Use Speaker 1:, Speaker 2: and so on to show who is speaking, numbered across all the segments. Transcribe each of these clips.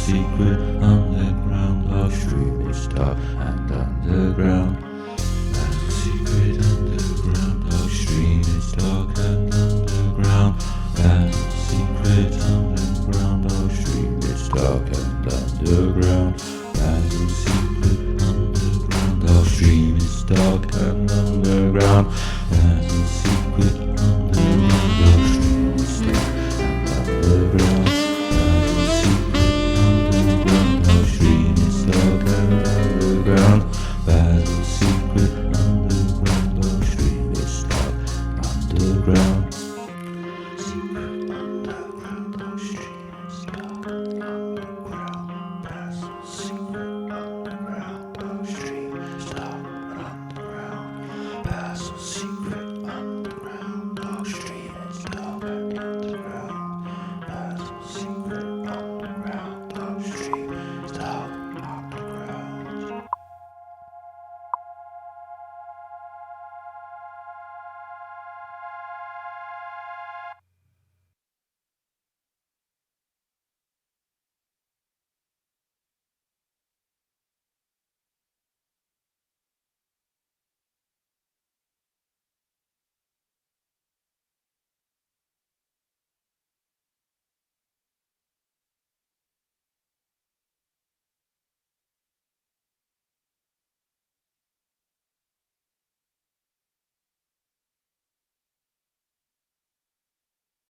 Speaker 1: secret underground. Our stream is dark and underground. Basil secret underground. Our stream is dark and underground. Basil secret underground. Our stream is dark and underground. Basil secret underground. Our stream is dark and underground. Basil secret underground. Our stream is dark and underground. Basil secret underground. Our stream is dark and underground. Basil secret underground. Our stream is dark underground. Secret underground. Our stream is dark underground. Basil secret underground. Our stream is dark underground. Basil secret underground. Our stream is dark underground. Basil secret underground. Our stream is dark underground.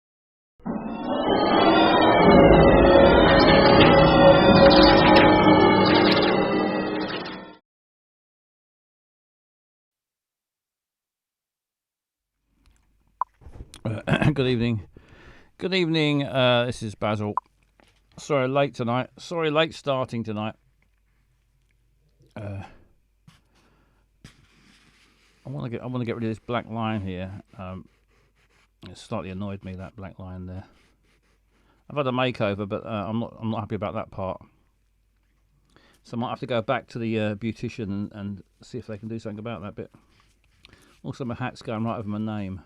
Speaker 2: Good evening. Good evening. This is Basil. Sorry, late tonight. Sorry, late starting tonight. I want to get rid of this black line here. It slightly annoyed me, that black line there. I've had a makeover, but I'm not happy about that part. So I might have to go back to the beautician and see if they can do something about that bit. Also, my hat's going right over my name.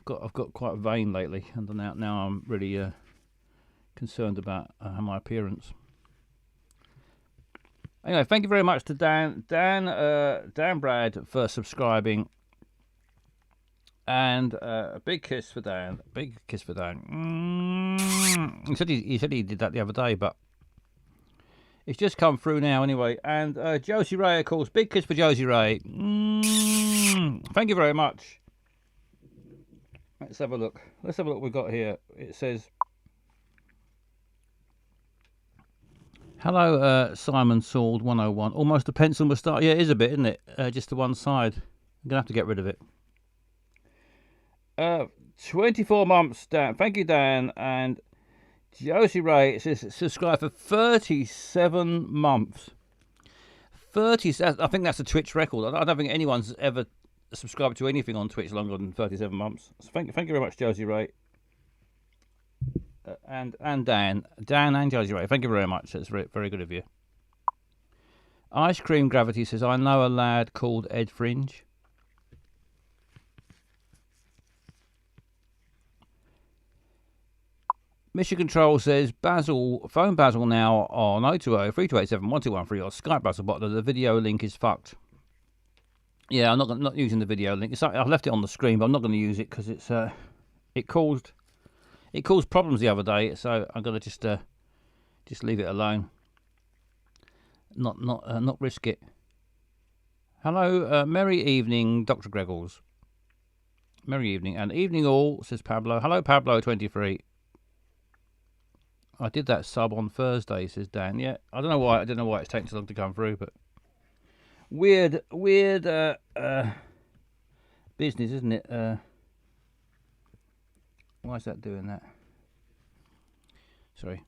Speaker 2: I've got quite a vein lately, and now I'm really concerned about my appearance. Anyway, thank you very much to Dan Brad for subscribing, and a big kiss for Dan. Big kiss for Dan. He said he did that the other day, but it's just come through now anyway. And Josie Ray, of course, big kiss for Josie Ray. Thank you very much. Let's have a look. Let's have a look what we've got here. It says, hello, Simon Sald 101. Almost a pencil moustache. Yeah, it is a bit, isn't it? Just to one side. I'm going to have to get rid of it. 24 months, Dan. Thank you, Dan. And Josie Ray, it says, subscribe for 37 months. I think that's a Twitch record. I don't think anyone's ever subscribed to anything on Twitch longer than 37 months. So thank you very much, Josie Ray. And Dan and Josie Ray, thank you very much. That's very, very good of you. Ice Cream Gravity says, I know a lad called Ed Fringe. Mission Control says, phone Basil now on 020-3287-1213 or Skype Basil, but the video link is fucked. Yeah, I'm not using the video link. I've left it on the screen, but I'm not going to use it because it caused problems the other day. So I'm going to just leave it alone. Not risk it. Hello, merry evening, Dr. Greggles. Merry evening and evening all, says Pablo. Hello, Pablo23. I did that sub on Thursday, says Dan. Yeah, I don't know why it's taking so long to come through, but. Weird business, isn't it? Why is that doing that? Sorry.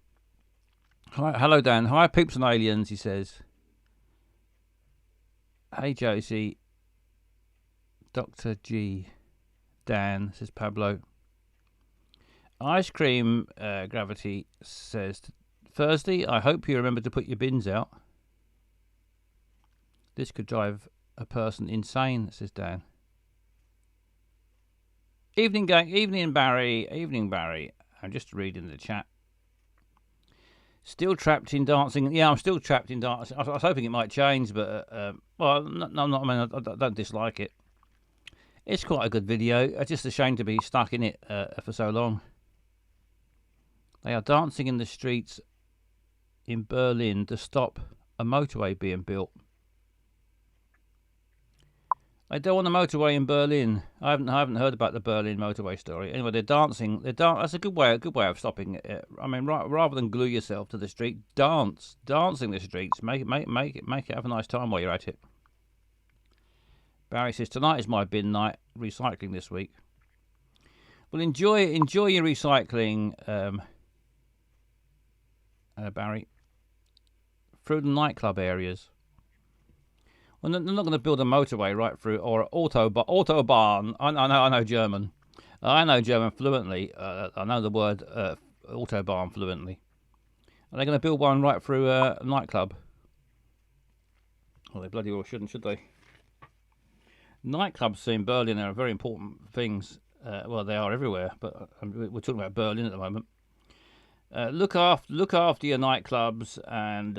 Speaker 2: Hello, Dan. Hi, peeps and aliens, he says. Hey, Josie. Dr. G. Dan, says Pablo. Ice Cream Gravity says, Thursday, I hope you remember to put your bins out. This could drive a person insane, says Dan. Evening, gang. Evening, Barry. I'm just reading the chat. Still trapped in dancing. Yeah, I'm still trapped in dancing. I was hoping it might change, but well, no, I'm not. I mean, I don't dislike it. It's quite a good video. It's just a shame to be stuck in it for so long. They are dancing in the streets in Berlin to stop a motorway being built. They don't want a motorway in Berlin. I haven't heard about the Berlin motorway story. Anyway, they're dancing. That's a good way of stopping it. I mean, rather than glue yourself to the street, dancing the streets. Make it. Have a nice time while you're at it. Barry says tonight is my bin night. Recycling this week. Well, enjoy your recycling, Barry. Through the nightclub areas. Well, they're not going to build a motorway right through, or autobahn. I know German. I know German fluently. I know the word autobahn fluently. Are they going to build one right through a nightclub? Well, they bloody well shouldn't, should they? Nightclubs in Berlin are very important things. Well, they are everywhere, but we're talking about Berlin at the moment. Look after your nightclubs, and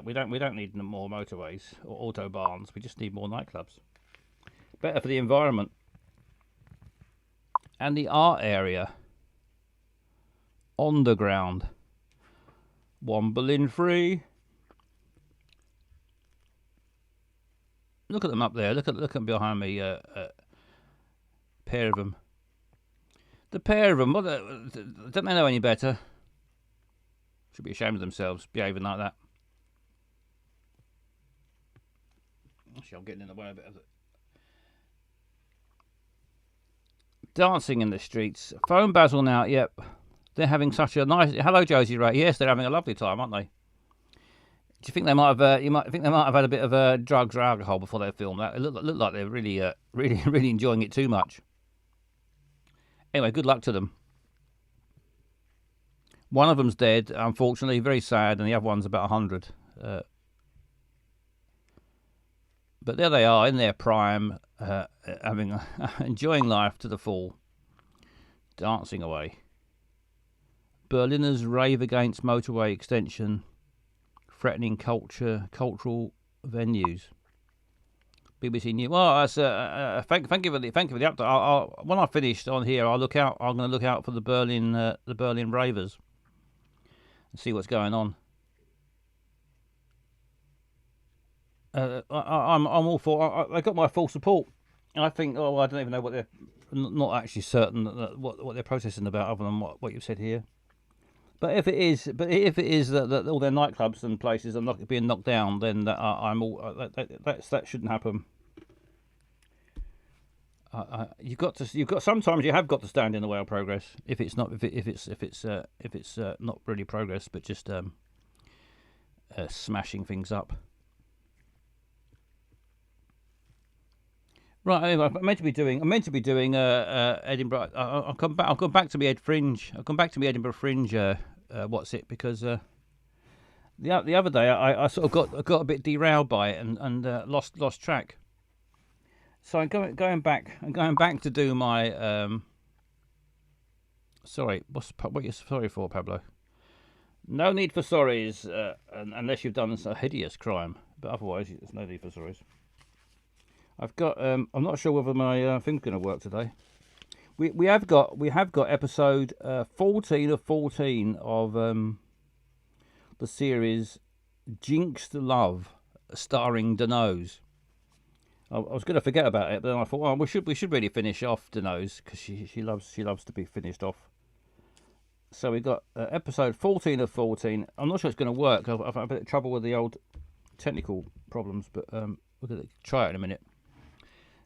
Speaker 2: we don't need more motorways or autobahns. We just need more nightclubs. Better for the environment and the art area. On the ground, one Berlin free. Look at them up there. Look at them behind me. Pair of them. The pair of them. Don't they know any better? Should be ashamed of themselves, behaving like that. Actually, I'm getting in the way a bit of it. Dancing in the streets. Phone Basil now. Yep, they're having such a nice. Hello, Josie. Right? Yes, they're having a lovely time, aren't they? Do you think they might have? You might think they might have had a bit of drugs or alcohol before they filmed that. It looked like they're really enjoying it too much. Anyway, good luck to them. One of them's dead, unfortunately, very sad, and the other one's about 100. But there they are in their prime, enjoying life to the full, dancing away. Berliners rave against motorway extension, threatening cultural venues. BBC News. Well, that's thank you for the update. When I finished on here, I'm going to look out for the Berlin ravers. See what's going on. I'm all for. I got my full support. I think. Oh, I don't even know what they're. Not actually certain what they're protesting about, other than what you've said here. But if it is that all their nightclubs and places are being knocked down, then that shouldn't happen. Sometimes you have got to stand in the way of progress if it's not really progress, but just smashing things up. Right, anyway, I'm meant to be doing Edinburgh. I'll come back to my Ed Fringe. I'll come back to my Edinburgh Fringe. What's it? Because the other day I sort of got a bit derailed by it and lost track. So I'm going back to do my sorry. What are you sorry for, Pablo? No need for sorries unless you've done a hideous crime. But otherwise, there's no need for sorries. I've got. I'm not sure whether my thing's going to work today. We have got episode 14 of 14 of the series Jinxed Love, starring Denose. I was going to forget about it, but then I thought, well, we should really finish off Denose because she loves to be finished off. So we got episode 14 of 14. I'm not sure it's going to work. I've had a bit of trouble with the old technical problems, but we're going to try it in a minute.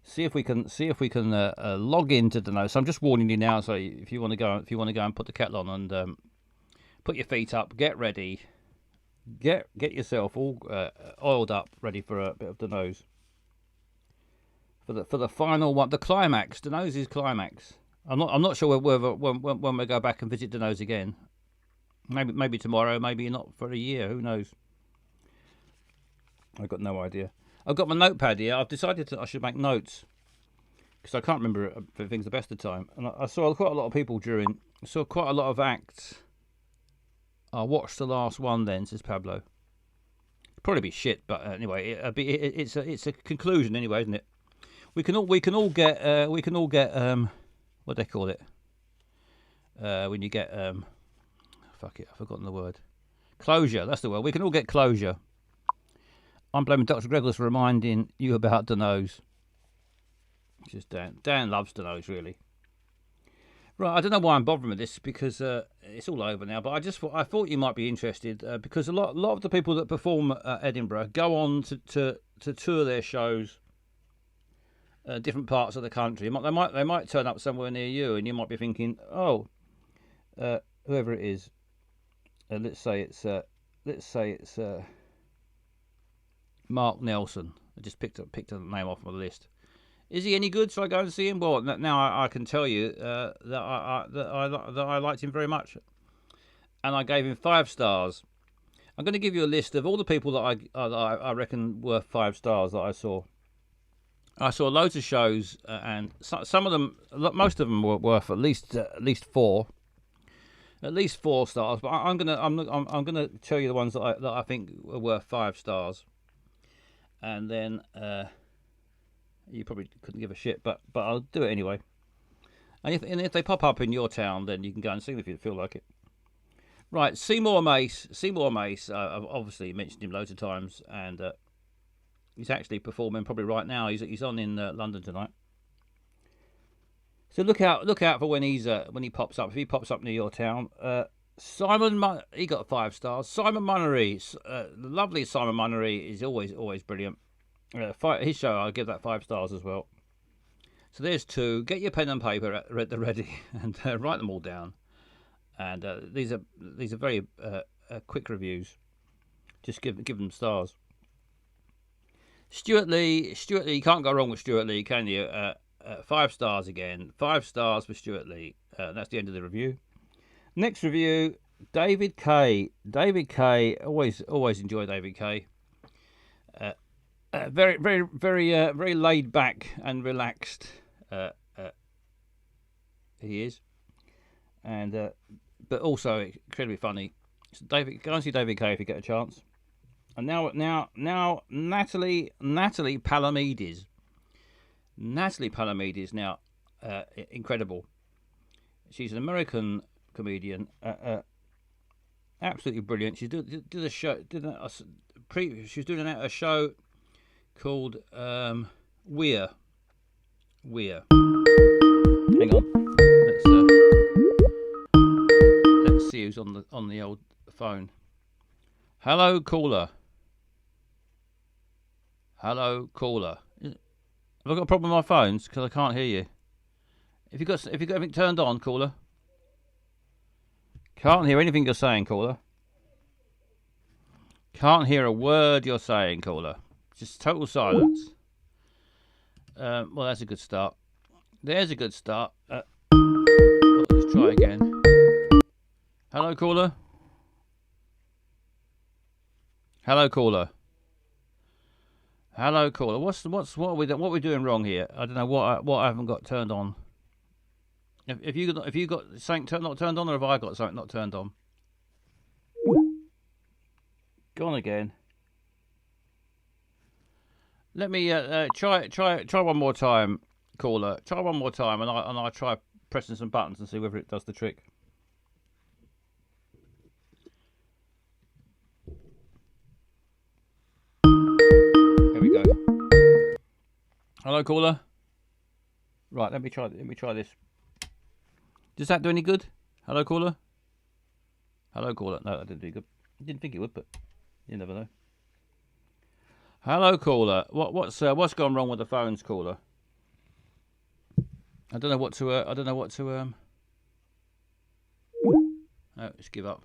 Speaker 2: See if we can log into Denose. So I'm just warning you now. So if you want to go and put the kettle on and put your feet up, get ready, get yourself all oiled up, ready for a bit of Denose. For the final one, the climax, Denose's climax. I'm not sure whether when we go back and visit Denose again. Maybe tomorrow, maybe not for a year. Who knows? I've got no idea. I've got my notepad here. I've decided I should make notes because I can't remember things the best of the time. And I saw quite a lot of people I saw quite a lot of acts I'll watch the last one then, says Pablo. Probably be shit, but anyway, it's a conclusion anyway, isn't it? We can all get what do they call it? When you get fuck it, I've forgotten the word. Closure. That's the word. We can all get closure. I'm blaming Dr. Gregors for reminding you about Dano's. Just Dan. Dan loves Dano's, really. Right, I don't know why I'm bothering with this because it's all over now. But I thought you might be interested because a lot of the people that perform at Edinburgh go on to tour their shows, different parts of the country. They might turn up somewhere near you, and you might be thinking, oh, whoever it is, let's say it's Mark Nelson. I just picked a name off my list. Is he any good? Shall I go and see him? Well, now I can tell you that I liked him very much, and I gave him 5 stars. I'm going to give you a list of all the people that I reckon were 5 stars that I saw. I saw loads of shows, and some of them, most of them were worth at least 4. At least 4 stars. But I'm gonna tell you the ones that I think were worth 5 stars, and then. You probably couldn't give a shit, but I'll do it anyway. And if they pop up in your town, then you can go and see them if you feel like it. Right, Seymour Mace. I've obviously mentioned him loads of times, and he's actually performing probably right now. He's on in London tonight. So look out for when he pops up. If he pops up near your town, he got 5 stars. Simon Munnery, the lovely Simon Munnery is always brilliant. His show, I'll give that 5 stars as well. So there's 2. Get your pen and paper at the ready and write them all down. And these are very quick reviews. Just give them stars. Stuart Lee, you can't go wrong with Stuart Lee, can you? 5 stars again. 5 stars for Stuart Lee. That's the end of the review. Next review, David Kay. David Kay, always enjoy David Kay. Very laid back and relaxed. He is, and but also incredibly funny. So go and see David Kay if you get a chance. And now Natalie Palamides. Natalie Palamides now, incredible. She's an American comedian, absolutely brilliant. She did a show. She was doing a show called Weir. Hang on. Let's see who's on the old phone. Hello, caller. Hello, caller. Have I got a problem with my phones? Because I can't hear you. If you got everything turned on, caller. Can't hear anything you're saying, caller. Can't hear a word you're saying, caller. Just total silence. Well, that's a good start. There's a good start. Let's try again. Hello, caller. Hello, caller. Hello, caller. What are we doing wrong here? I don't know what I haven't got turned on. If you got something not turned on, or have I got something not turned on? Gone again. Let me try one more time, caller. Try one more time, and I'll try pressing some buttons and see whether it does the trick. Here we go. Hello, caller. Right, let me try this. Does that do any good? Hello, caller. Hello, caller. No, that didn't do good. I didn't think it would, but you never know. Hello, caller. What's gone wrong with the phones, caller? I don't know what to. No, just give up.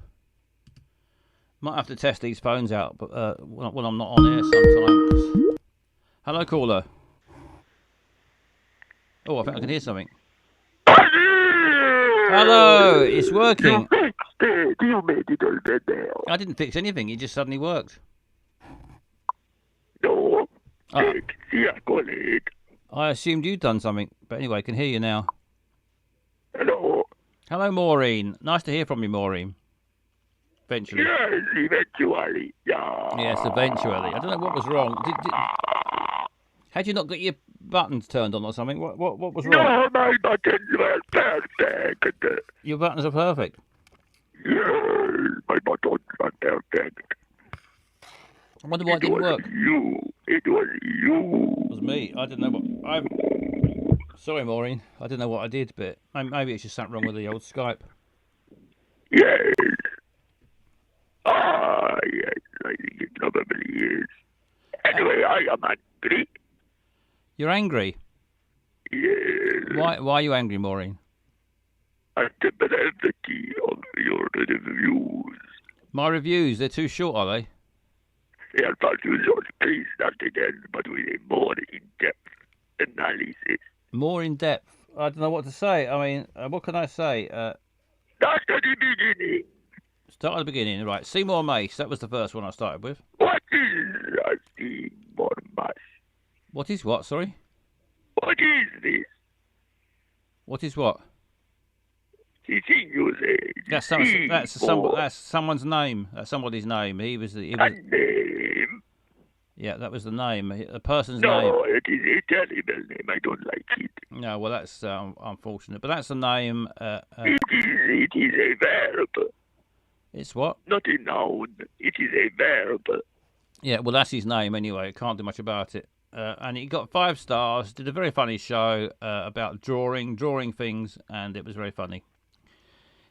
Speaker 2: Might have to test these phones out, but when I'm not on air sometimes. Hello, caller. Oh, I think I can hear something. Hello, it's working.
Speaker 3: You fixed it. You made it all better.
Speaker 2: I didn't fix anything. It just suddenly worked.
Speaker 3: No, fix your colleague.
Speaker 2: I assumed you'd done something, but anyway, I can hear you now.
Speaker 3: Hello.
Speaker 2: Hello, Maureen. Nice to hear from you, Maureen. eventually.
Speaker 3: Yes, eventually. Yeah.
Speaker 2: Yes, eventually. I don't know what was wrong. Had you not got your buttons turned on or something? What was wrong?
Speaker 3: No, my buttons were perfect.
Speaker 2: Your buttons are perfect.
Speaker 3: Yes, my buttons were perfect.
Speaker 2: I wonder why it didn't work.
Speaker 3: It was you.
Speaker 2: It was me. I didn't know what. I'm sorry, Maureen. I didn't know what I did, but maybe it's just something wrong with the old Skype.
Speaker 3: Yes. Yes, I think it probably is. Anyway, I am angry.
Speaker 2: You're angry.
Speaker 3: Yes.
Speaker 2: Why are you angry, Maureen?
Speaker 3: At the brevity of your reviews.
Speaker 2: My reviews, they're too short, are they?
Speaker 3: They are far too short. Please start again, but with a more in-depth analysis.
Speaker 2: More in depth. I don't know what to say. I mean, what can I say?
Speaker 3: Start at the beginning.
Speaker 2: Start at the beginning, right? Seymour Mace. That was the first one I started with.
Speaker 3: What is a Seymour Mace?
Speaker 2: What is what? Sorry.
Speaker 3: What is this?
Speaker 2: What is what?
Speaker 3: The thing you say.
Speaker 2: That's someone's name. That's somebody's name. He was.
Speaker 3: A name.
Speaker 2: Yeah, that was the name. A person's name.
Speaker 3: No, it is a terrible name. I don't like it.
Speaker 2: No, well, that's unfortunate. But that's the name.
Speaker 3: It is a verb.
Speaker 2: It's what?
Speaker 3: Not a noun. It is a verb.
Speaker 2: Yeah, well, that's his name anyway. Can't do much about it. And he got 5 stars. Did a very funny show about drawing things, and it was very funny.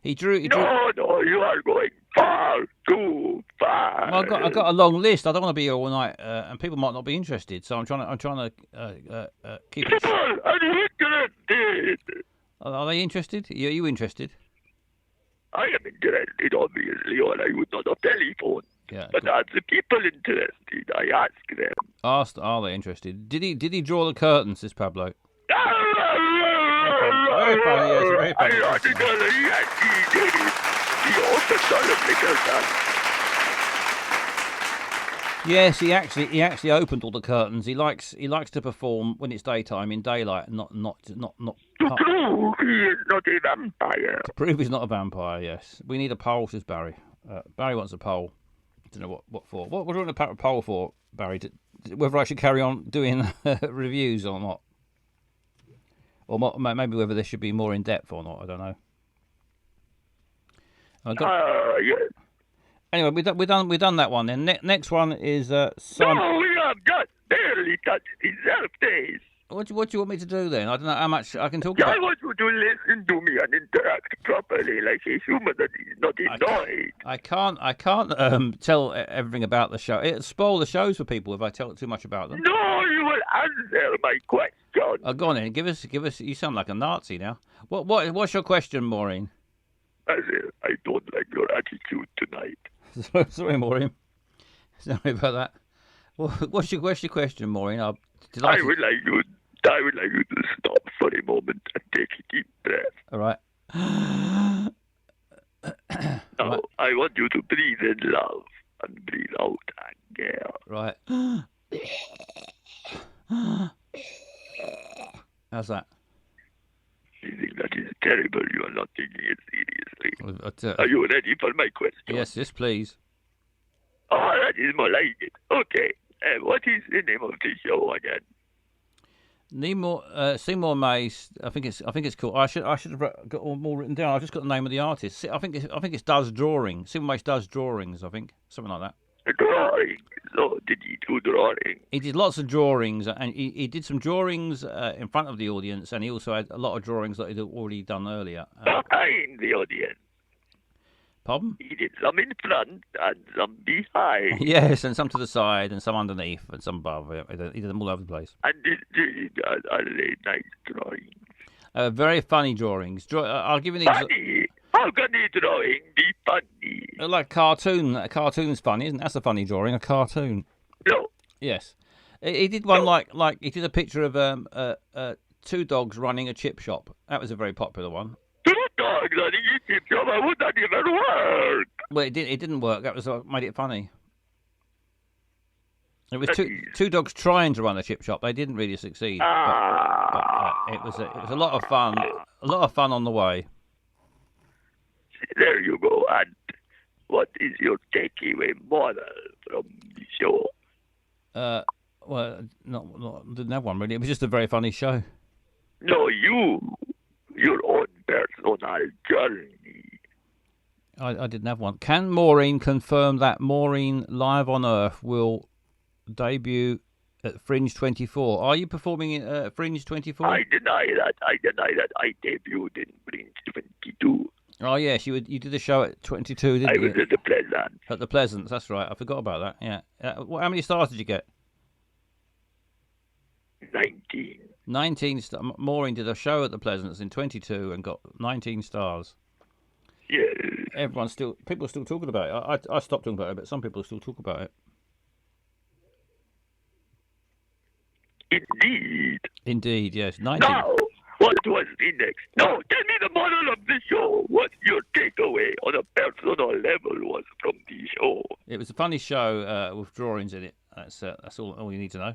Speaker 2: He drew.
Speaker 3: No, you are going far too far.
Speaker 2: Well, I got a long list. I don't want to be here all night, and people might not be interested. So I'm trying to keep it.
Speaker 3: People are interested.
Speaker 2: Are they interested? Are you interested?
Speaker 3: I am interested, obviously, or I would not have telephoned.
Speaker 2: Yeah.
Speaker 3: But are the people interested? I ask them.
Speaker 2: Asked, are they interested? Did he draw the curtains, this Pablo?
Speaker 3: Very
Speaker 2: funny, yes, very funny. Yes, he actually opened all the curtains. He likes to perform when it's daytime in daylight, and not.
Speaker 3: To prove he is not a vampire.
Speaker 2: To prove he's not a vampire. Yes, we need a poll, says Barry. Barry wants a poll. I don't know what for. What do you want a poll for, Barry? Whether I should carry on doing reviews or not, or maybe whether this should be more in depth or not. I don't know.
Speaker 3: Yes.
Speaker 2: Anyway, we done that one. Then next one is Simon.
Speaker 3: No, we have just barely touched the surface.
Speaker 2: What do you want me to do then? I don't know how much I can talk about.
Speaker 3: I want you to listen to me and interact properly like a human that is not annoyed.
Speaker 2: I can't tell everything about the show. It'll spoil the shows for people if I tell too much about them.
Speaker 3: No, you will answer my question.
Speaker 2: Oh, go on then. Give us. You sound like a Nazi now. What's your question, Maureen?
Speaker 3: Basil, I don't like your attitude tonight.
Speaker 2: Sorry, Maureen. Sorry about that. What's your question, Maureen? I
Speaker 3: would like you to stop for a moment and take a deep breath.
Speaker 2: All right.
Speaker 3: Now,
Speaker 2: right.
Speaker 3: I want you to breathe in love and breathe out anger.
Speaker 2: Right. How's that?
Speaker 3: You think that is terrible. You are not taking it seriously. Are you ready for my question?
Speaker 2: Yes, please.
Speaker 3: Oh, that is more like it. Okay. What is the name of the show again?
Speaker 2: Seymour Mace. I think it's cool. I should have got all more written down. I've just got the name of the artist. I think it's does drawing. Seymour Mace does drawings. I think something like that.
Speaker 3: Drawing. So did he do drawing?
Speaker 2: He did lots of drawings, and he did some drawings in front of the audience, and he also had a lot of drawings that he'd already done earlier.
Speaker 3: Behind the audience.
Speaker 2: Pardon?
Speaker 3: He did some in front and some behind.
Speaker 2: Yes, and some to the side, and some underneath, and some above. He did them all over the place.
Speaker 3: And are they nice drawings?
Speaker 2: Very funny drawings. I'll give you an example.
Speaker 3: Funny? How can a drawing be funny?
Speaker 2: Like cartoon. A cartoon's funny, isn't it? That's a funny drawing, a cartoon.
Speaker 3: No.
Speaker 2: Yes. He did one like he did a picture of 2 dogs running a chip shop. That was a very popular one.
Speaker 3: 2 dogs running a chip shop? How would that even work?
Speaker 2: Well, it didn't work. That was what made it funny. It was two dogs trying to run a chip shop. They didn't really succeed. But it was a lot of fun. A lot of fun on the way.
Speaker 3: There you go. And what is your takeaway moral from the show?
Speaker 2: Well, didn't have one really. It was just a very funny show.
Speaker 3: No, your own personal journey.
Speaker 2: I didn't have one. Can Maureen confirm that Maureen Live on Earth will debut at Fringe 24? Are you performing at Fringe 24?
Speaker 3: I deny that. I debuted in Fringe 22.
Speaker 2: Oh yes, you did a show at 22, didn't you?
Speaker 3: I was at the Pleasance.
Speaker 2: At the Pleasance, that's right. I forgot about that. Yeah. How many stars did you get?
Speaker 3: 19.
Speaker 2: 19 stars. Maureen did a show at the Pleasance in 22 and got 19 stars.
Speaker 3: Yeah.
Speaker 2: People are still talking about it. I stopped talking about it, but some people still talk about it. Indeed, yes. 19.
Speaker 3: Now, what was the next? No, tell me the moral of the show. What your takeaway on a personal level was from the show?
Speaker 2: It was a funny show with drawings in it. That's all you need to know.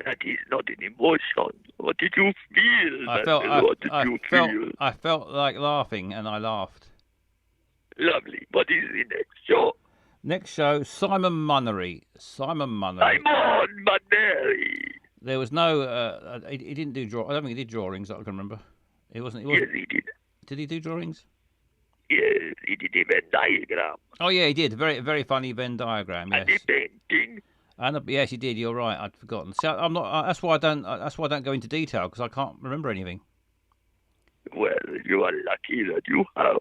Speaker 3: That is not an emotion. What did you feel?
Speaker 2: I felt like laughing, and I laughed.
Speaker 3: Lovely. What is the next show?
Speaker 2: Next show, Simon Munnery. There was no. He didn't do I don't think he did drawings. I can remember. It wasn't.
Speaker 3: Yes, he did.
Speaker 2: Did he do drawings?
Speaker 3: Yes, he did a Venn diagram.
Speaker 2: Oh yeah, he did. Very, very funny Venn diagram. Yes.
Speaker 3: And the painting.
Speaker 2: Yes, he did. You're right. I'd forgotten. So I'm not. That's why I don't. That's why I don't go into detail because I can't remember anything.
Speaker 3: Well, you are lucky that you have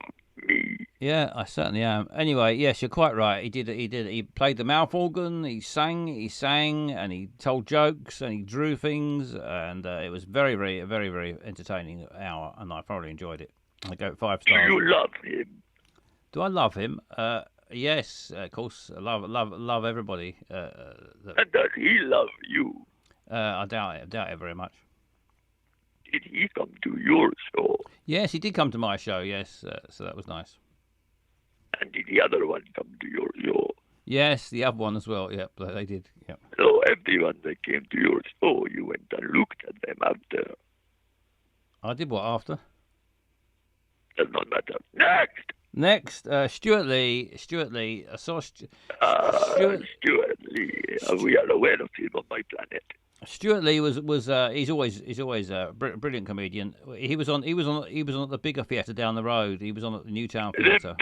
Speaker 3: me.
Speaker 2: Yeah, I certainly am. Anyway, yes, you're quite right. He did. He played the mouth organ. He sang, and he told jokes, and he drew things, and it was very, very, very, very entertaining hour, and I thoroughly enjoyed it. I go 5 stars.
Speaker 3: Do you love him?
Speaker 2: Do I love him? Yes, of course. I love everybody.
Speaker 3: And does he love you?
Speaker 2: I doubt it very much.
Speaker 3: Did he come to your show?
Speaker 2: Yes, he did come to my show. Yes, so that was nice.
Speaker 3: And did the other one come to your show?
Speaker 2: Yes, the other one as well. Yep, they did. Yep.
Speaker 3: So everyone that came to your show, you went and looked at them after.
Speaker 2: I did what after?
Speaker 3: Does not matter.
Speaker 2: Next, Stuart Lee. I saw Stuart
Speaker 3: Lee. We are aware of him on my planet.
Speaker 2: Stuart Lee was he's always a brilliant comedian. He was on at the bigger theatre down the road. He was on at the Newtown Theatre.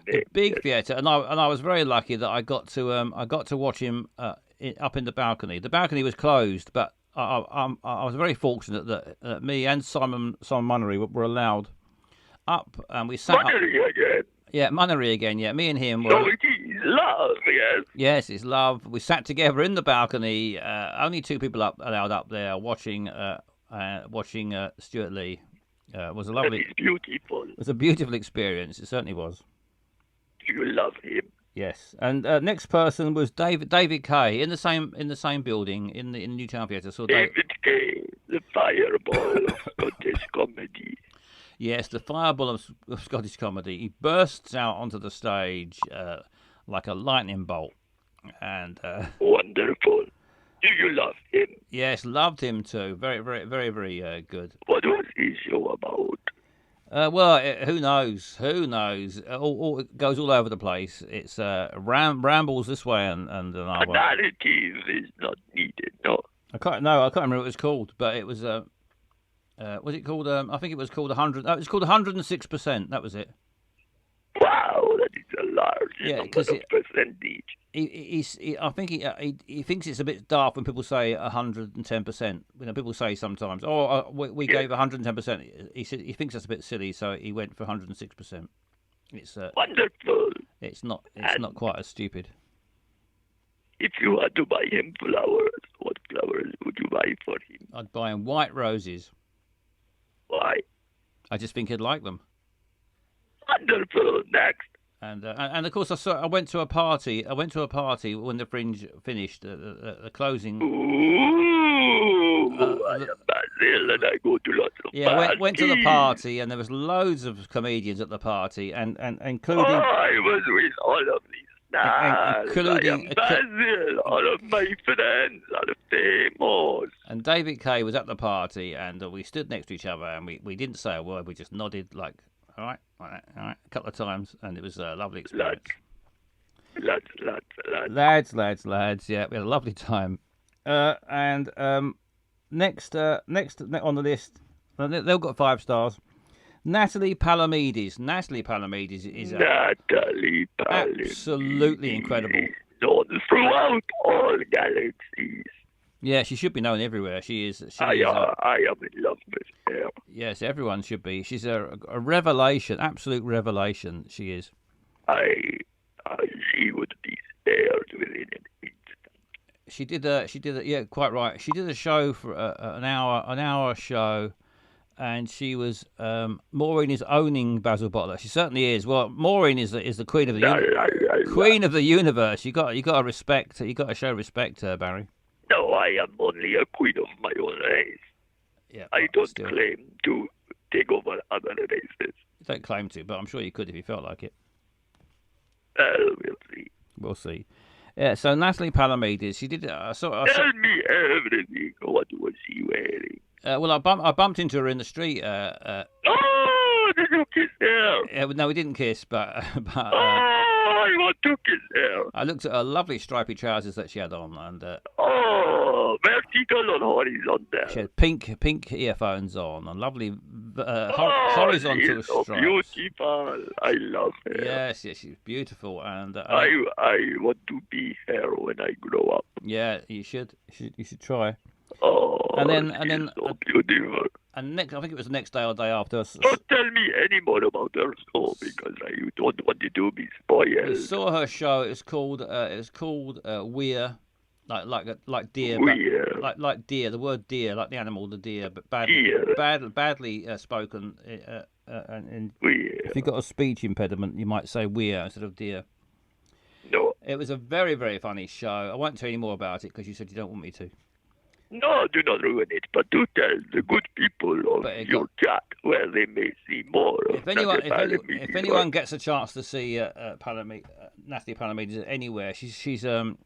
Speaker 2: The big theatre, and I was very lucky that I got to watch him up in the balcony. The balcony was closed, but I was very fortunate that me and Simon Munnery were allowed up, and we sat
Speaker 3: Munnery
Speaker 2: up.
Speaker 3: Again.
Speaker 2: Yeah, Munnery again. Yeah, me and him were.
Speaker 3: So it is love, yes.
Speaker 2: Yes, it's love. We sat together in the balcony. Only 2 people allowed up there watching Stuart Lee. It was a lovely.
Speaker 3: That is beautiful.
Speaker 2: It was a beautiful experience. It certainly was.
Speaker 3: You love him.
Speaker 2: Yes, and next person was David Kay in the same building in the Newtown Theatre. So
Speaker 3: David Kay, the fireball of Scottish comedy.
Speaker 2: Yes, the fireball of Scottish comedy. He bursts out onto the stage like a lightning bolt, and
Speaker 3: wonderful. Do you love him?
Speaker 2: Yes, loved him too. Very, very, very, very good.
Speaker 3: What was his show about?
Speaker 2: Well, who knows? Who knows? It goes all over the place. It's rambles this way and another.
Speaker 3: A narrative is not needed. No.
Speaker 2: I can't remember what it was called, but it was. Was it called? I think it was called 100. It was called 106%. That was it.
Speaker 3: Wow, that is a large percentage.
Speaker 2: I think he thinks it's a bit daft when people say 110%. You know, people say sometimes, "Oh, we gave 110%." He said he thinks that's a bit silly, so he went for 106%. It's
Speaker 3: wonderful.
Speaker 2: It's not quite as stupid.
Speaker 3: If you had to buy him flowers, what flowers would you buy for him?
Speaker 2: I'd buy him white roses.
Speaker 3: Why?
Speaker 2: I just think he'd like them.
Speaker 3: Wonderful. Next.
Speaker 2: And of course, I went to a party. I went to a party when the Fringe finished. The closing.
Speaker 3: Ooh, I am Basil, and I go to lots of parties.
Speaker 2: Yeah, went to the party, and there was loads of comedians at the party, and including.
Speaker 3: I was with all of these stars. Including Basil. All of my friends are famous.
Speaker 2: And David Kay was at the party, and we stood next to each other, and we didn't say a word. We just nodded like All right. A couple of times, and it was a lovely experience.
Speaker 3: Lads.
Speaker 2: Lads. Yeah, we had a lovely time. And next on the list, they've got 5 stars. Natalie Palamides. Natalie Palamides is
Speaker 3: Natalie Palamides.
Speaker 2: Absolutely incredible.
Speaker 3: Known throughout all galaxies.
Speaker 2: Yeah, she should be known everywhere. She is.
Speaker 3: I am in love with her.
Speaker 2: Yes, everyone should be. She's a revelation, absolute revelation. She is.
Speaker 3: She would be spared within an instant.
Speaker 2: She did. Yeah, quite right. She did a show for an hour show, and she was. Maureen is owning Basil Butler. She certainly is. Well, Maureen is the queen of the queen of the universe. You got to respect. You got to show respect to her, Barry.
Speaker 3: No, I am only a queen of my own race.
Speaker 2: Yeah,
Speaker 3: I don't claim to take over other races.
Speaker 2: You don't claim to, but I'm sure you could if you felt like it.
Speaker 3: We'll see.
Speaker 2: We'll see. Yeah, so Natalie Palamides, she did.
Speaker 3: Tell me everything. What was she wearing?
Speaker 2: Well, I bumped into her in the street.
Speaker 3: Oh, did you kiss her?
Speaker 2: No, we didn't kiss, but
Speaker 3: I want to kiss her.
Speaker 2: I looked at her lovely stripy trousers that she had on, and
Speaker 3: vertical or horizontal?
Speaker 2: She had pink earphones on, and lovely horizontal
Speaker 3: she's so
Speaker 2: stripes.
Speaker 3: Beautiful. I love her.
Speaker 2: Yes, she's beautiful, and
Speaker 3: I want to be her when I grow up.
Speaker 2: Yeah, you should try.
Speaker 3: Oh,
Speaker 2: and then
Speaker 3: so beautiful.
Speaker 2: And next, I think it was the next day or day after.
Speaker 3: Don't tell me any more about her show because I don't want it to be spoiled.
Speaker 2: We saw her show. It was called Weir, like deer,
Speaker 3: Weir.
Speaker 2: like deer. The word deer, like the animal, the deer, but badly spoken. And if you've got a speech impediment, you might say weir instead of deer.
Speaker 3: No.
Speaker 2: It was a very, very funny show. I won't tell you more about it because you said you don't want me to.
Speaker 3: No, do not ruin it, but do tell the good people of your chat where they may see more of
Speaker 2: if anyone gets a chance to see Natalie Palamides anywhere, she's incredible.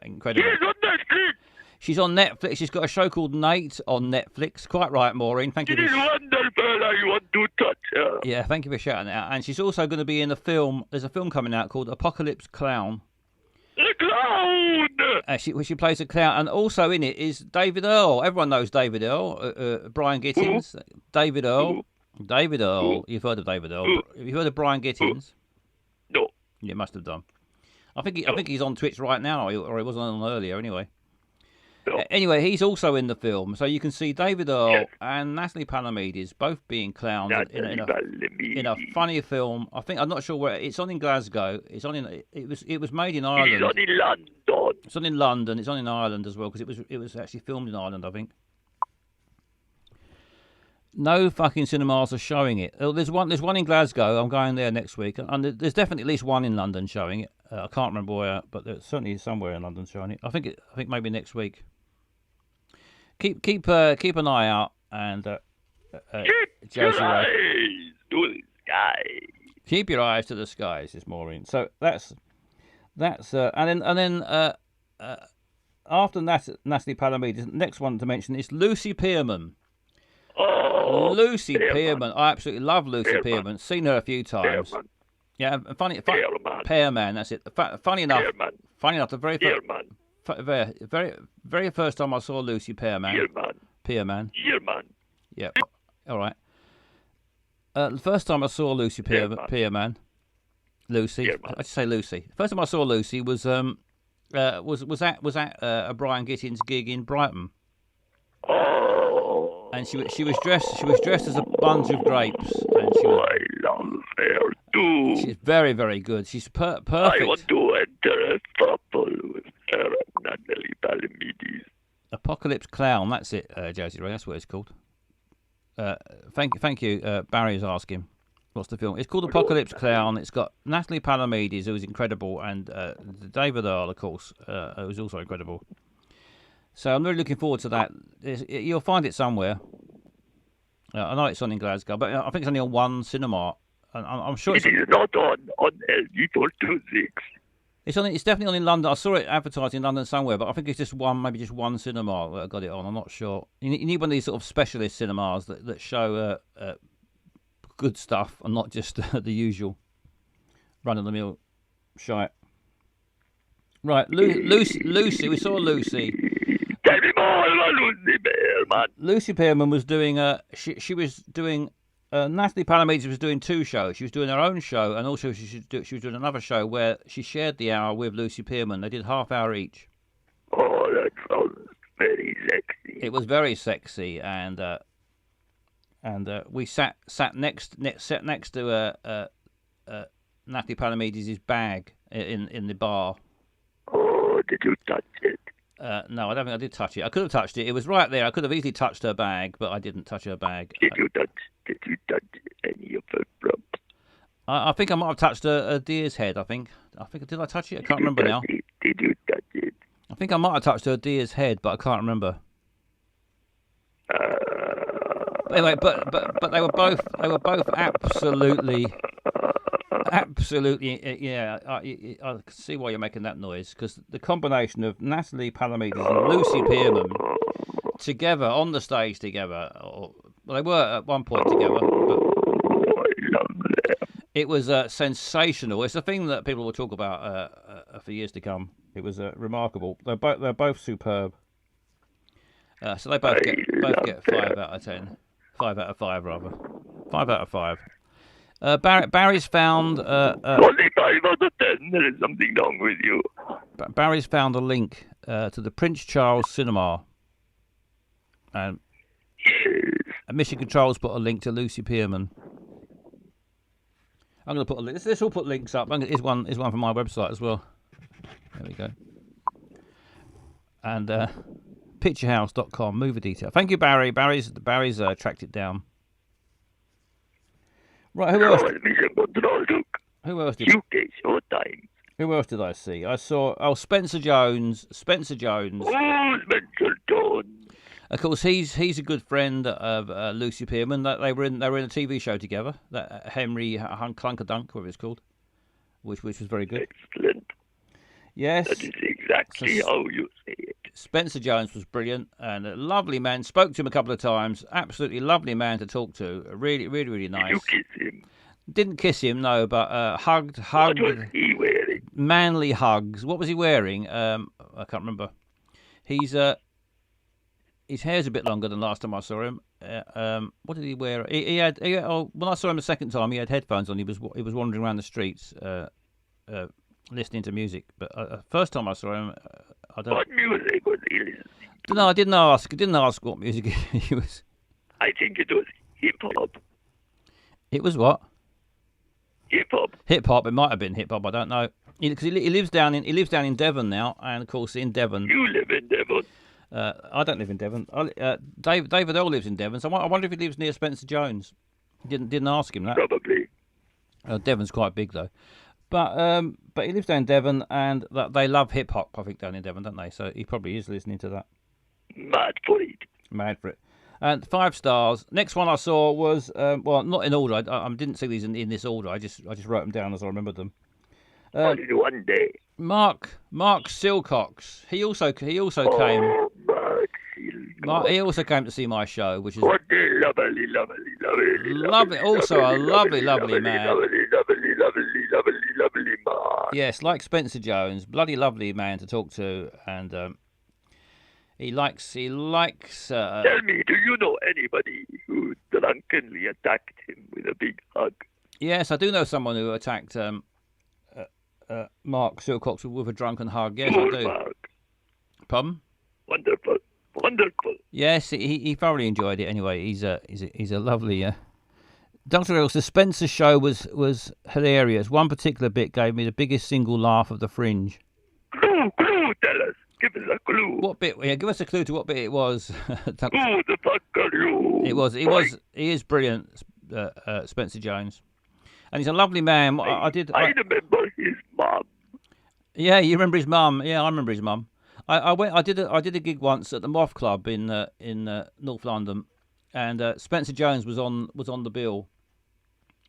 Speaker 3: She's on Netflix.
Speaker 2: She's on Netflix. She's got a show called Nate on Netflix. Quite right, Maureen. Thank you.
Speaker 3: It is wonderful. I want to touch her.
Speaker 2: Yeah, thank you for shouting it out. And she's also going to be in a film. There's a film coming out called Apocalypse Clown.
Speaker 3: The clown!
Speaker 2: She plays a clown, and also in it is David Earl. Everyone knows David Earl. Brian Gittins.
Speaker 3: Ooh.
Speaker 2: David Earl.
Speaker 3: Ooh.
Speaker 2: David Earl.
Speaker 3: Ooh.
Speaker 2: You've heard of David Earl.
Speaker 3: Ooh.
Speaker 2: Have you heard of Brian Gittins?
Speaker 3: No.
Speaker 2: You must have done. I think he's on Twitch right now, or he was on earlier anyway.
Speaker 3: No.
Speaker 2: Anyway, he's also in the film, so you can see David Earl and Natalie Palamides both being clowns in a funny film. I'm not sure where it's on in Glasgow. It's on in. It was made in Ireland.
Speaker 3: It's on in London.
Speaker 2: It's on in London. It's on in Ireland as well because it was actually filmed in Ireland, I think. No fucking cinemas are showing it. There's one in Glasgow. I'm going there next week, and there's definitely at least one in London showing it. I can't remember where, but there's certainly somewhere in London showing it. I think maybe next week. Keep an eye out and
Speaker 3: keep your eyes to the sky.
Speaker 2: Keep your eyes to the skies, is Maureen. So that's and then after Natalie Palamides, next one to mention is Lucy Pearman.
Speaker 3: Oh,
Speaker 2: Lucy Pearman. I absolutely love Lucy Pearman. Seen her a few times.
Speaker 3: Pearman.
Speaker 2: Yeah, funny. Pearman. That's it. Funny enough. The very very first time I saw Lucy Pearman. Pearman. Yeah. All right. The first time I saw Lucy Pearman. Lucy. I just say Lucy. The first time I saw Lucy was at a Brian Gittins gig in Brighton.
Speaker 3: Oh.
Speaker 2: And she was dressed as a bunch of grapes, and
Speaker 3: I love her too.
Speaker 2: She's very, very good. She's perfect.
Speaker 3: I want to enter a couple with her and Natalie Palamides.
Speaker 2: Apocalypse Clown. That's it, Josie Ray. That's what it's called. Thank you. Barry's asking, what's the film? It's called Apocalypse Clown. It's got Natalie Palamides, who is incredible, and David Earl, of course, who's also incredible. So I'm really looking forward to that. You'll find it somewhere. I know it's on in Glasgow, but I think it's only on one cinema. And I'm sure
Speaker 3: it is not on LG426.
Speaker 2: It's definitely on in London. I saw it advertised in London somewhere, but I think it's just one cinema that got it on. I'm not sure. You need one of these sort of specialist cinemas that show good stuff and not just the usual run-of-the-mill shite. Right, Lucy. We saw Lucy.
Speaker 3: Tell me more about Lucy Pearman.
Speaker 2: Lucy Pearman was doing she was doing Natalie Palamides was doing two shows. She was doing her own show, and also she was doing another show where she shared the hour with Lucy Pearman. They did half hour each.
Speaker 3: Oh, that sounds very sexy.
Speaker 2: It was very sexy, and we sat next to Natalie Palamides' bag in the bar.
Speaker 3: Oh, did you touch it?
Speaker 2: No, I don't think I did touch it. I could have touched it. It was right there. I could have easily touched her bag, but I didn't touch her bag.
Speaker 3: Did you touch any of her props?
Speaker 2: I think I might have touched a deer's head. I think did I touch it? I can't remember now.
Speaker 3: Did you touch it?
Speaker 2: I think I might have touched her deer's head, but I can't remember. Anyway, but they were both absolutely. Yeah. I can see why you're making that noise, because the combination of Natalie Palamides and Lucy Pearman together on the stage together, well, they were at one point together. But it was sensational. It's a thing that people will talk about for years to come. It was remarkable. They're both superb. So they both get 5 out of 10. 5 out of 5 rather. 5 out of 5. Barry's found.
Speaker 3: Only 5 out of 10. There is something wrong with you.
Speaker 2: Barry's found a link to the Prince Charles Cinema, and Mission Control's put a link to Lucy Pearman. I'm going to put a link. This will put links up. Here's one from my website as well. There we go. And picturehouse.com, movie detail. Thank you, Barry. Barry's tracked it down. Right, who else? Who else did?
Speaker 3: UK Showtime.
Speaker 2: Who else did I see? I saw Spencer Jones.
Speaker 3: Oh, Spencer Jones.
Speaker 2: Of course, he's a good friend of Lucy Pearman. They were in a TV show together. That Henry Clunkerdunk, whatever it's called, which was very good.
Speaker 3: Excellent.
Speaker 2: Yes,
Speaker 3: that is exactly how you say it.
Speaker 2: Spencer Jones was brilliant and a lovely man. Spoke to him a couple of times. Absolutely lovely man to talk to. Really, really, really nice.
Speaker 3: Did you kiss him?
Speaker 2: Didn't kiss him, no, but hugged.
Speaker 3: What was he wearing?
Speaker 2: Manly hugs. What was he wearing? I can't remember. His hair's a bit longer than last time I saw him. What did he wear? He had when I saw him the second time, he had headphones on. He was wandering around the streets, listening to music. But first time I saw him, I don't.
Speaker 3: What music was he listening to?
Speaker 2: No, I didn't ask what music he was.
Speaker 3: I think it was hip hop.
Speaker 2: It was what?
Speaker 3: Hip hop.
Speaker 2: Hip hop. It might have been hip hop. I don't know. Because he lives down in Devon now, and of course in Devon.
Speaker 3: You live in Devon.
Speaker 2: I don't live in Devon. David Earl lives in Devon, so I wonder if he lives near Spencer Jones. Didn't ask him that.
Speaker 3: Probably.
Speaker 2: Devon's quite big though, but he lives down in Devon, and they love hip hop. I think down in Devon, don't they? So he probably is listening to that.
Speaker 3: Mad for it.
Speaker 2: Mad for it. And 5 stars. Next one I saw was well, not in order. I didn't see these in this order. I just wrote them down as I remembered them.
Speaker 3: Only one day.
Speaker 2: Mark Silcox. He also came.
Speaker 3: Mark Silcox.
Speaker 2: He also came to see my show, which is
Speaker 3: what a lovely.
Speaker 2: Also a lovely man.
Speaker 3: Lovely man.
Speaker 2: Yes, like Spencer Jones, bloody lovely man to talk to, and he likes. Tell
Speaker 3: me, do you know anybody who drunkenly attacked him with a big hug?
Speaker 2: Yes, I do know someone who attacked Mark Silcox with a drunken hug. Yes, I do.
Speaker 3: Mark.
Speaker 2: Pardon?
Speaker 3: Wonderful.
Speaker 2: Yes, he thoroughly enjoyed it. Anyway, he's a lovely. Dr. Earl, the Spencer show was hilarious. One particular bit gave me the biggest single laugh of the Fringe.
Speaker 3: Clue, tell us. Give us a clue.
Speaker 2: What bit? Yeah, give us a clue to what bit it was.
Speaker 3: Who the fuck are you?
Speaker 2: He is brilliant, Spencer Jones, and he's a lovely man. I
Speaker 3: remember his mum.
Speaker 2: Yeah, you remember his mum? Yeah, I remember his mum. I did a gig once at the Moth Club in North London, and Spencer Jones was on the bill.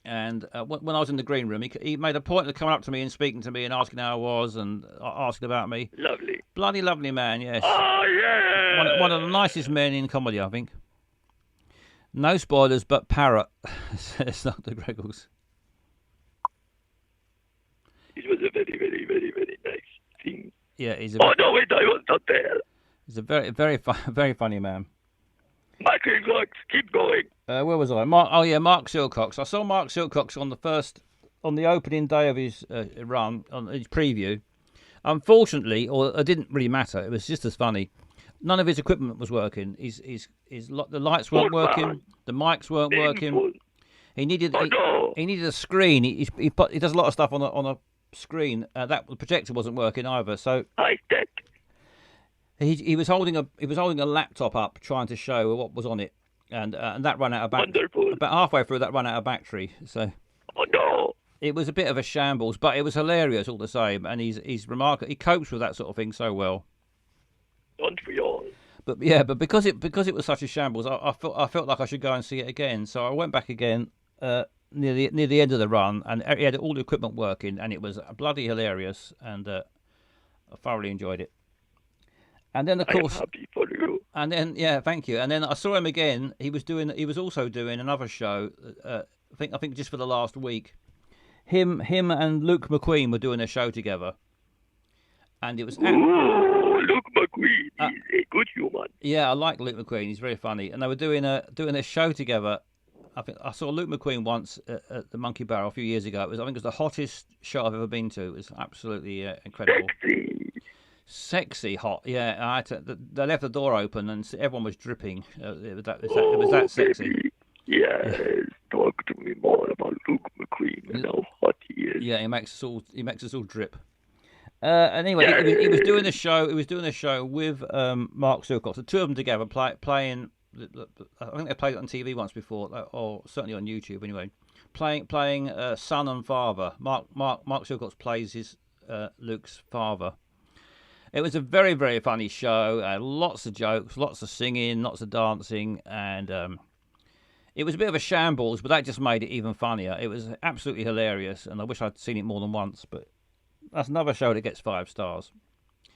Speaker 2: And when I was in the green room, he made a point of coming up to me and speaking to me and asking how I was and asking about me.
Speaker 3: Lovely.
Speaker 2: Bloody lovely man, yes.
Speaker 3: Oh, yeah.
Speaker 2: One of the nicest men in comedy, I think. No spoilers, but parrot. It's not the Greggles.
Speaker 3: It was a very, very, very, very nice thing.
Speaker 2: Yeah, he's a.
Speaker 3: Oh no, wait, I was not there.
Speaker 2: He's a very, very funny man.
Speaker 3: Michael Cox, keep going.
Speaker 2: Where was I? Mark Silcox. I saw Mark Silcox on the opening day of his run, on his preview. Unfortunately, or it didn't really matter. It was just as funny. None of his equipment was working. The lights weren't working. The mics weren't working. He needed a screen. He does a lot of stuff on a screen. The projector wasn't working either. So
Speaker 3: high tech.
Speaker 2: He was holding a laptop up trying to show what was on it, and that ran out of battery.
Speaker 3: Wonderful.
Speaker 2: About halfway through, that ran out of battery. So
Speaker 3: Oh no.
Speaker 2: it was a bit of a shambles, but it was hilarious all the same. And he's remarkable. He copes with that sort of thing so well.
Speaker 3: Don't we all?
Speaker 2: But yeah, because it was such a shambles, I felt like I should go and see it again. So I went back again near the end of the run, and he had all the equipment working, and it was bloody hilarious, and I thoroughly enjoyed it. And then of course,
Speaker 3: I am happy for you.
Speaker 2: and then yeah, thank you. And then I saw him again. He was also doing another show. I think just for the last week, him and Luke McQueen were doing a show together, and it was.
Speaker 3: Ooh, Luke McQueen. He's a good human.
Speaker 2: Yeah, I like Luke McQueen. He's very funny, and they were doing a show together. I think I saw Luke McQueen once at the Monkey Barrel a few years ago. I think it was the hottest show I've ever been to. It was absolutely incredible. Sexy hot, yeah. They left the door open and everyone was dripping. It was that sexy.
Speaker 3: Baby. Yes, talk to me more about Luke McQueen and how hot he is.
Speaker 2: Yeah, he makes us all drip. Anyway, he was doing a show. He was doing a show with Mark Silcox. The two of them together playing. I think they played it on TV once before, or certainly on YouTube. Anyway, playing son and father. Mark Silcox plays his Luke's father. It was a very, very funny show. Lots of jokes, lots of singing, lots of dancing, and it was a bit of a shambles, but that just made it even funnier. It was absolutely hilarious, and I wish I'd seen it more than once, but that's another show that gets 5 stars.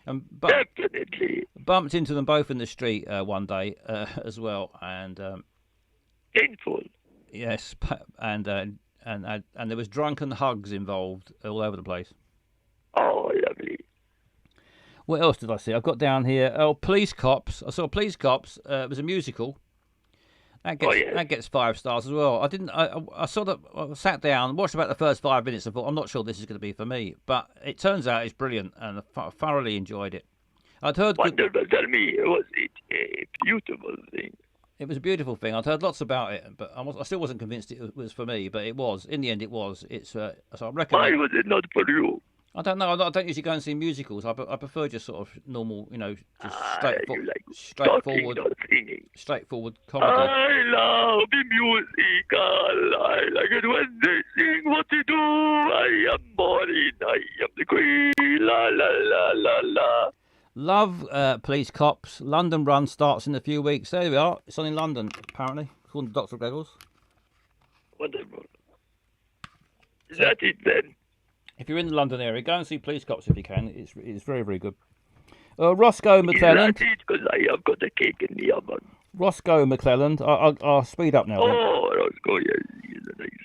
Speaker 3: Definitely.
Speaker 2: Bumped into them both in the street one day as well, and
Speaker 3: Painful.
Speaker 2: yes, and there was drunken hugs involved all over the place.
Speaker 3: Oh, lovely.
Speaker 2: What else did I see? I've got down here. Oh, Police Cops. I saw Police Cops. It was a musical. That gets 5 stars as well. I sat down, watched about the first 5 minutes, and thought, I'm not sure this is going to be for me. But it turns out it's brilliant, and I thoroughly enjoyed it. I'd heard.
Speaker 3: Wonderful. Tell me, was it a beautiful thing?
Speaker 2: It was a beautiful thing. I'd heard lots about it, but I still wasn't convinced it was for me. But it was. In the end, it was. So I recommend.
Speaker 3: Why was it not for you?
Speaker 2: I don't know. I don't usually go and see musicals. I prefer just sort of normal, just straightforward comedy.
Speaker 3: I love the musical. I like it when they sing what they do. I am Maureen. I am the queen. La la la la la.
Speaker 2: Love Police Cops. London run starts in a few weeks. There we are. It's on in London, apparently, according to Dr. Greggles.
Speaker 3: Wonderful. Is that it then?
Speaker 2: If you're in the London area, go and see Police Cops if you can. It's very, very good. Roscoe McClelland.
Speaker 3: Is that it? Because I have got a cake in the oven.
Speaker 2: Roscoe McClelland. I'll speed up now.
Speaker 3: Oh, Roscoe, yes.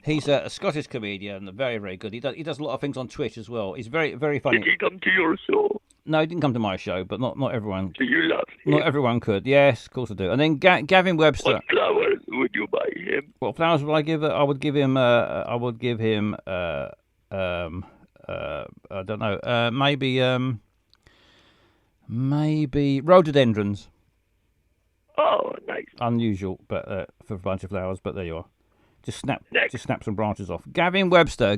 Speaker 2: He's a Scottish comedian, very, very good. He does a lot of things on Twitch as well. He's very, very funny.
Speaker 3: Did he come to your show?
Speaker 2: No, he didn't come to my show, but not everyone.
Speaker 3: Do you love him?
Speaker 2: Not everyone could. Yes, of course I do. And then Gavin Webster.
Speaker 3: What flowers would you buy him?
Speaker 2: What flowers would I give? I would give him. I don't know. Maybe rhododendrons.
Speaker 3: Oh, nice.
Speaker 2: Unusual, but for a bunch of flowers. But there you are. Just snap some branches off. Gavin Webster.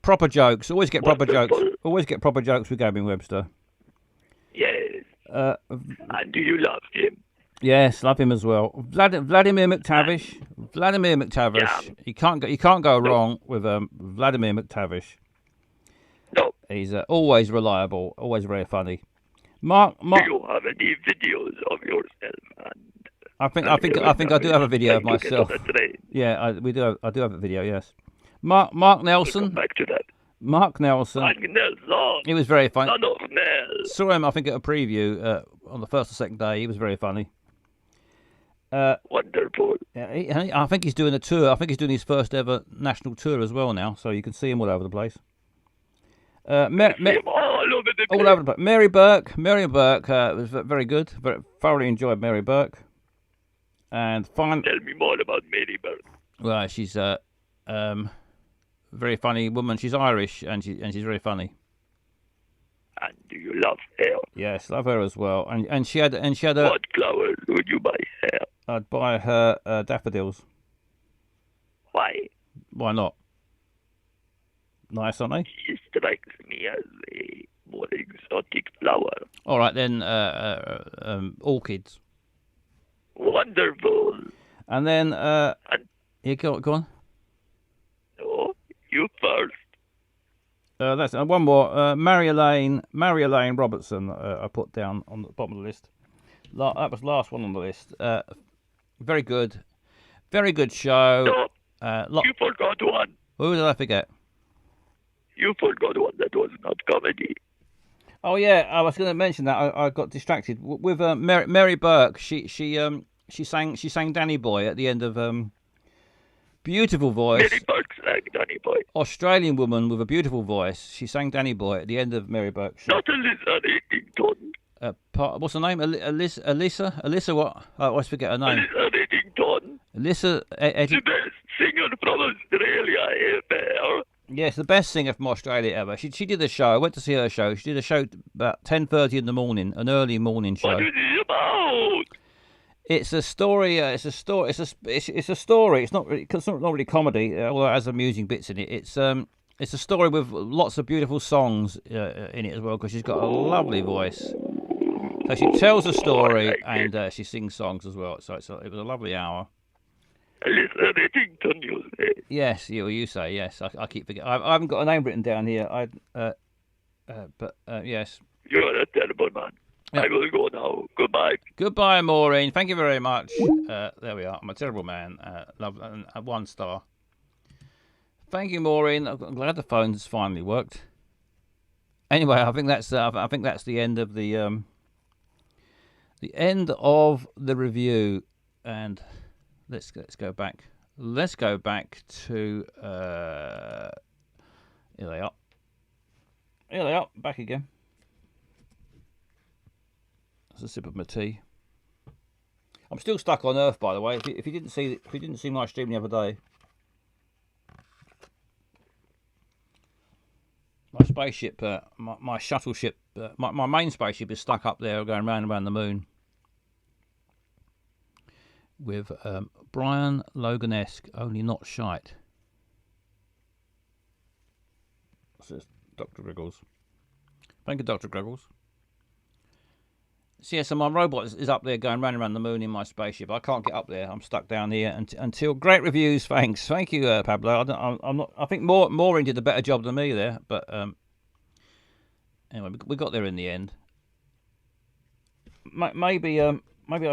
Speaker 2: Proper jokes. Always get proper jokes. Always get proper jokes with Gavin Webster.
Speaker 3: Yes. And do you love him?
Speaker 2: Yes, love him as well. Vladimir McTavish.
Speaker 3: Yeah.
Speaker 2: You can't go wrong with Vladimir McTavish.
Speaker 3: No.
Speaker 2: He's always reliable, always very funny. Mark.
Speaker 3: Do you have any videos of yourself?
Speaker 2: I think I do have a video of myself. Yeah, I do have a video. Yes. Mark Nelson.
Speaker 3: We'll come back to that.
Speaker 2: Mark Nelson. He was very funny.
Speaker 3: Son of Nell.
Speaker 2: Saw him, I think, at a preview on the first or second day. He was very funny.
Speaker 3: Wonderful.
Speaker 2: Yeah, I think he's doing a tour. I think he's doing his first ever national tour as well now, so you can see him all over the place.
Speaker 3: See him all over the place.
Speaker 2: All over the place. Mary Burke was very good. Thoroughly enjoyed Mary Burke. And
Speaker 3: Tell me more about Mary Burke.
Speaker 2: well, she's a very funny woman. She's Irish and she's very funny.
Speaker 3: And do you love her?
Speaker 2: Yes, love her as well. And she had a.
Speaker 3: What flowers would you buy her?
Speaker 2: I'd buy her daffodils.
Speaker 3: Why?
Speaker 2: Why not? Nice, aren't they?
Speaker 3: She strikes me as a more exotic flower.
Speaker 2: All right then, orchids.
Speaker 3: Wonderful.
Speaker 2: And then yeah, go on.
Speaker 3: No, you first.
Speaker 2: That's one more. Mary Elaine Robertson. I put down on the bottom of the list. That was the last one on the list. Very good show.
Speaker 3: No, you forgot one.
Speaker 2: Who did I forget?
Speaker 3: You forgot one that was not comedy.
Speaker 2: Oh yeah, I was going to mention that. I got distracted with Mary Burke. She sang Danny Boy at the end of beautiful voice.
Speaker 3: Mary Burke sang Danny Boy.
Speaker 2: Australian woman with a beautiful voice. She sang Danny Boy at the end of Mary Burke's show.
Speaker 3: Not Alyssa Reddington.
Speaker 2: What's her name? Alyssa what? I always forget her name.
Speaker 3: Alyssa Reddington.
Speaker 2: Alyssa
Speaker 3: The best singer from Australia ever.
Speaker 2: Yes, the best singer from Australia ever. She did a show. I went to see her show. She did a show about 10:30 in the morning, an early morning show.
Speaker 3: What is it about?
Speaker 2: It's a story. It's a story. It's a story. It's not really comedy, although it has amusing bits in it. It's a story with lots of beautiful songs in it as well, because she's got a lovely voice. So she tells a story and she sings songs as well. So it was a lovely hour.
Speaker 3: Alyssa Reddington, you say?
Speaker 2: Yes, you say yes. I keep forgetting. I haven't got a name written down here. But yes.
Speaker 3: You're a terrible man. Yep. I will go now. Goodbye.
Speaker 2: Goodbye, Maureen. Thank you very much. There we are. I'm a terrible man. Love 1 star. Thank you, Maureen. I'm glad the phone's finally worked. Anyway, I think that's the end of the review, and let's go back. Let's go back to here they are. Here they are. Back again. That's a sip of my tea. I'm still stuck on Earth, by the way. If you didn't see my stream the other day, my spaceship, my shuttle ship, my main spaceship is stuck up there, going round and round the moon. With Brian Logan-esque, only not shite. Says Dr. Griggles. Thank you, Dr. Griggles. So, yeah, so my robot is up there going round and round the moon in my spaceship. I can't get up there. I'm stuck down here until great reviews. Thanks. Thank you, Pablo. I'm not. I think Maureen did a better job than me there. But anyway, we got there in the end. Maybe I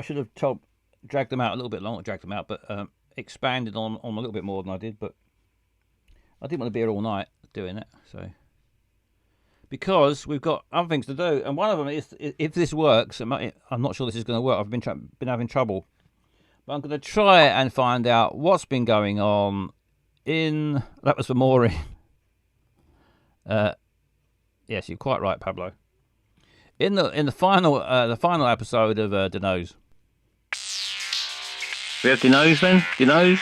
Speaker 2: should have dragged them out a little bit longer. Dragged them out, but expanded on a little bit more than I did. But I didn't want to be here all night doing it. So. Because we've got other things to do, and one of them is, if this works, I'm not sure this is going to work. I've been having trouble, but I'm going to try and find out what's been going on in. That was for Maureen. Yes, you're quite right, Pablo. In the final episode of Dino's.
Speaker 4: We have Dino's then. Dino's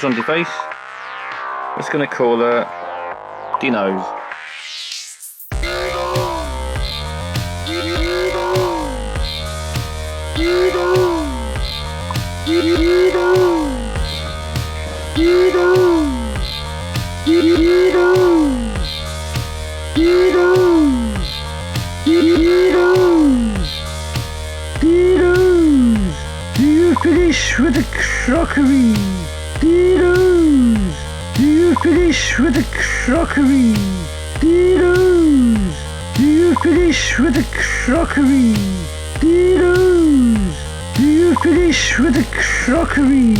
Speaker 4: on the face. We're just going to call her Dino's.
Speaker 5: Finish with the crockery. Dinos, do you finish with the crockery? Dinos, do you finish with the crockery? Dinos, do you finish with the crockery?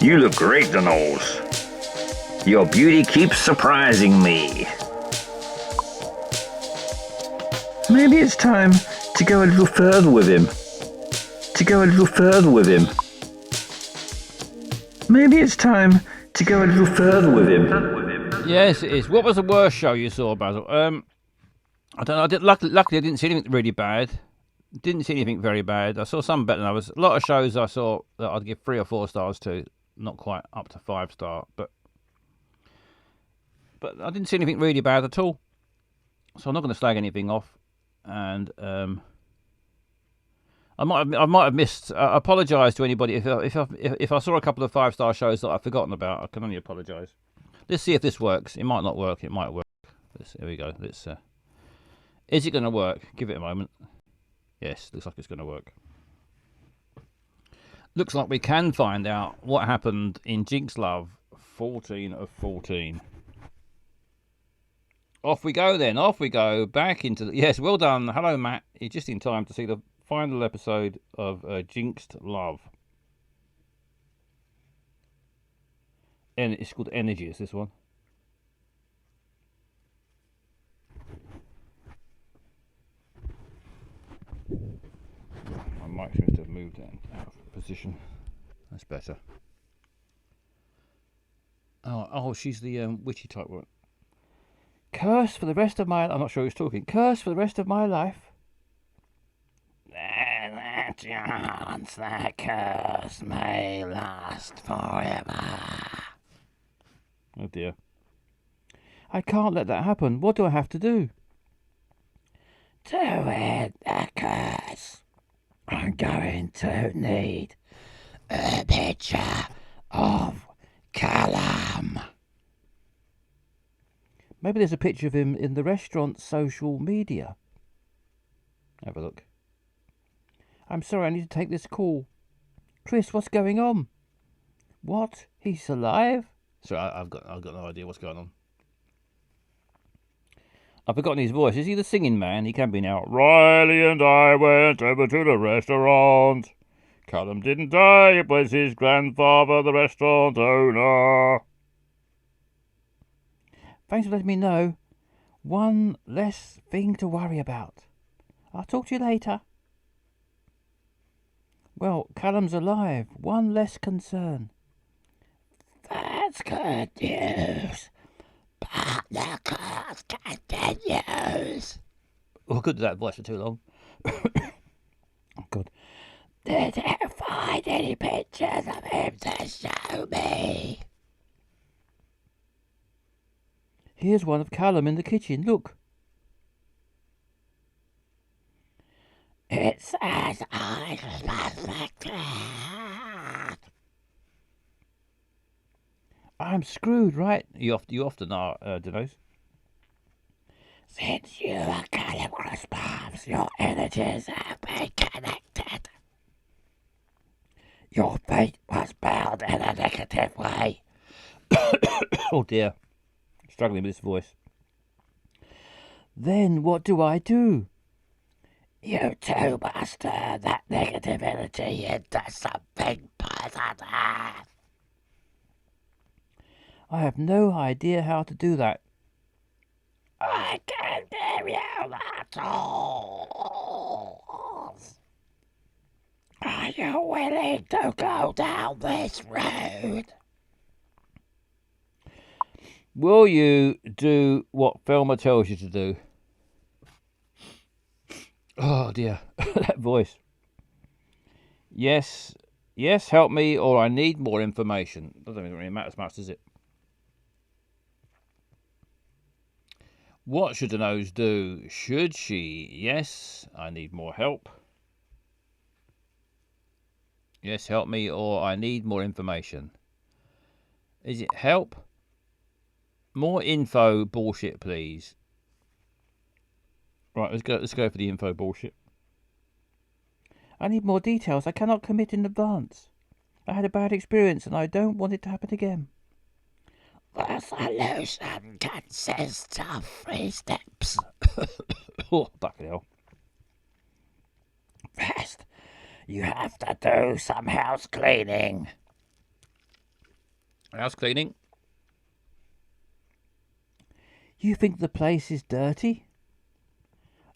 Speaker 4: You look great, Dinos. Your beauty keeps surprising me.
Speaker 5: Maybe it's time to go a little further with him. To go a little further with him. Maybe it's time to go a little further with him.
Speaker 2: Yes, it is. What was the worst show you saw, Basil? I don't know. Luckily, I didn't see anything really bad. Didn't see anything very bad. I saw some better than others. A lot of shows I saw that I'd give 3 or 4 stars to. Not quite up to 5-star, but I didn't see anything really bad at all. So I'm not going to slag anything off. And I might have missed. I apologise to anybody if I saw a couple of 5-star shows that I've forgotten about. I can only apologise. Let's see if this works. It might not work. It might work. Here we go. Let's. Is it going to work? Give it a moment. Yes, looks like it's going to work. Looks like we can find out what happened in Jinx Love 14 of 14. Off we go then. Off we go. Back into the... Yes, well done. Hello, Matt. You're just in time to see the final episode of Jinxed Love. And it's called Energy, is this one? My mic seems to have moved out of position. That's better. Oh, she's the witchy type one. Curse for the rest of my... I'm not sure who's talking. Curse for the rest of my life. There's a chance that curse may last forever. Oh dear. I can't let that happen. What do I have to do? To end the curse, I'm going to need a picture of Callum. Maybe there's a picture of him in the restaurant's social media. Have a look. I'm sorry, I need to take this call. Chris, what's going on? What? He's alive? Sorry, I've got no idea what's going on. I've forgotten his voice. Is he the singing man? He can be now. Riley and I went over to the restaurant. Callum didn't die. It was his grandfather, the restaurant owner. Thanks for letting me know. One less thing to worry about. I'll talk to you later. Well, Callum's alive. One less concern. That's good news. But the curse continues. Oh, I couldn't do that voice for too long. Oh, God. Did you find any pictures of him to show me? Here's one of Callum in the kitchen. Look. It says I suspected. I'm screwed, right? You often are, Denose. Since you are Callum cross paths, your energies have been connected. Your fate was bound in a negative way. Oh dear. Struggling with this voice. Then what do I do? You too must turn that negative energy into something positive. I have no idea how to do that. I can give you the tools. Are you willing to go down this road? Will you do what Thelma tells you to do? Oh dear, that voice. Yes, help me or I need more information. Doesn't really matter as much, does it? What should the nose do? Should she? Yes, I need more help. Yes, help me or I need more information. Is it help? More info bullshit, please. Right, let's go for the info bullshit. I need more details. I cannot commit in advance. I had a bad experience and I don't want it to happen again. The solution consists of 3 steps. Oh, fucking hell. First, you have to do some house cleaning. House cleaning? You think the place is dirty?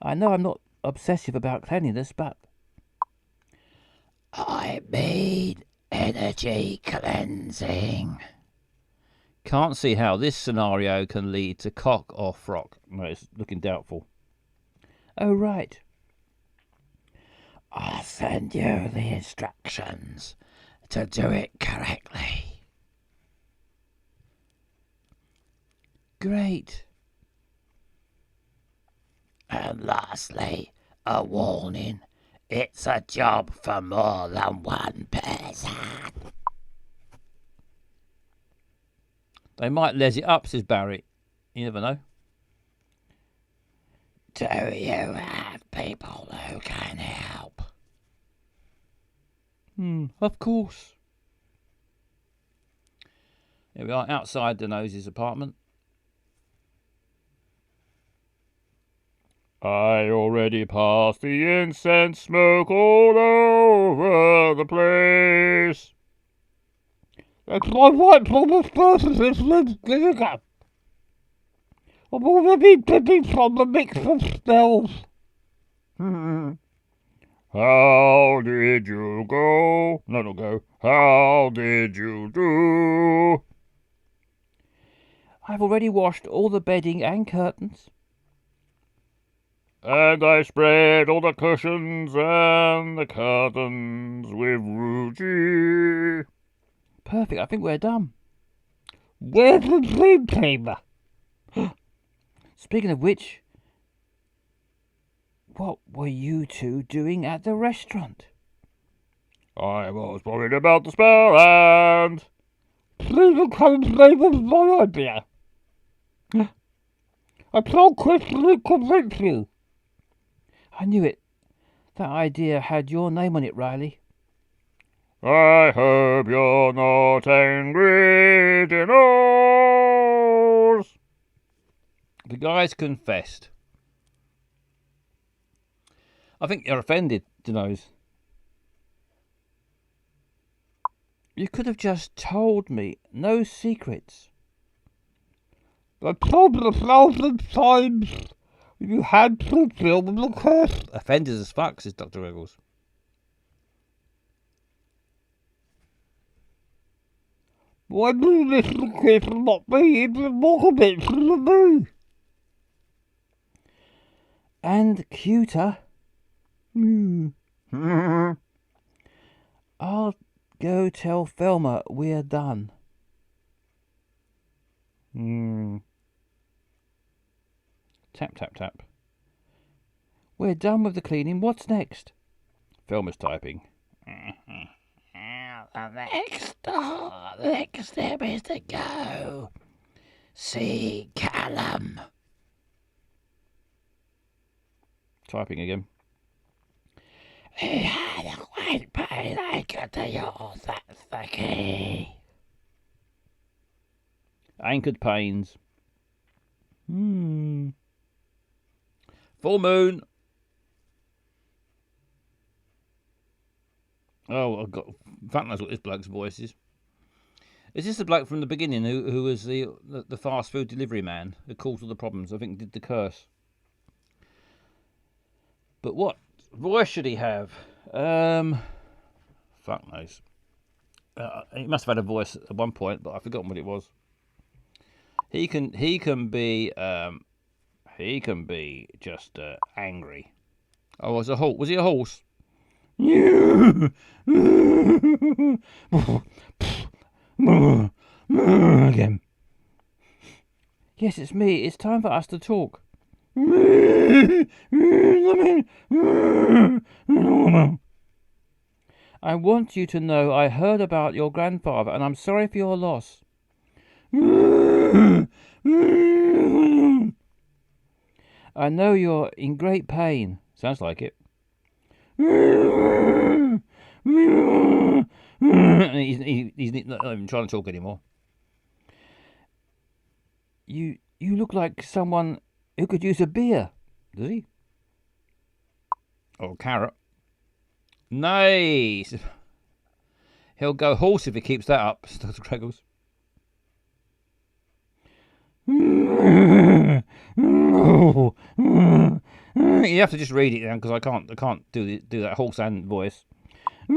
Speaker 2: I know I'm not obsessive about cleanliness, but... I mean energy cleansing. Can't see how this scenario can lead to cock or frock. No, it's looking doubtful. Oh, right. I'll send you the instructions to do it correctly. Great. And lastly, a warning. It's a job for more than one person. They might les it up, says Barry. You never know. Do you have people who can help? Of course. Here we are, outside Denose's apartment. I already passed the incense smoke all over the place. That's my white promise person is Lizica. I'm already dripping from the mix of spells. How did you go? No, not go. How did you do? I've already washed all the bedding and curtains. And I spread all the cushions and the curtains with Rugy. Perfect, I think we're done. Where's the dream chamber? Speaking of which, what were you two doing at the restaurant? I was worried about the spell and... Please don't come and say this is my idea. I can't question and convince you. I knew it. That idea had your name on it, Riley. I hope you're not angry, Dinos. The guys confessed. I think you're offended, Dinos. You could have just told me. No secrets. I told you 1,000 times. You had to deal with the curse. Offenders as fuck, says Dr. Eggles. Why do you listen to Chris and not me? It's more convincing than me. And cuter. I'll go tell Thelma we're done. Tap, tap, tap. We're done with the cleaning. What's next? Thelma's typing. The next step is to go see Callum. Typing again. He had a great pain. I got to yours. That's the key. Anchored pains. Full moon. Oh, I've got. Fuck knows what this bloke's voice is. Is this the bloke from the beginning who was the fast food delivery man who caused all the problems? I think did the curse. But what voice should he have? Fuck knows. He must have had a voice at one point, but I've forgotten what it was. He can be just angry. Oh, was a horse? Was he a horse? Again. Yes, it's me. It's time for us to talk. I want you to know I heard about your grandfather and I'm sorry for your loss. I know you're in great pain. Sounds like it. He's not even trying to talk anymore. You look like someone who could use a beer. Does he? Or a carrot. Nice. He'll go horse if he keeps that up, Dr. Greggles. You have to just read it then, because I can't do that horse and voice. It's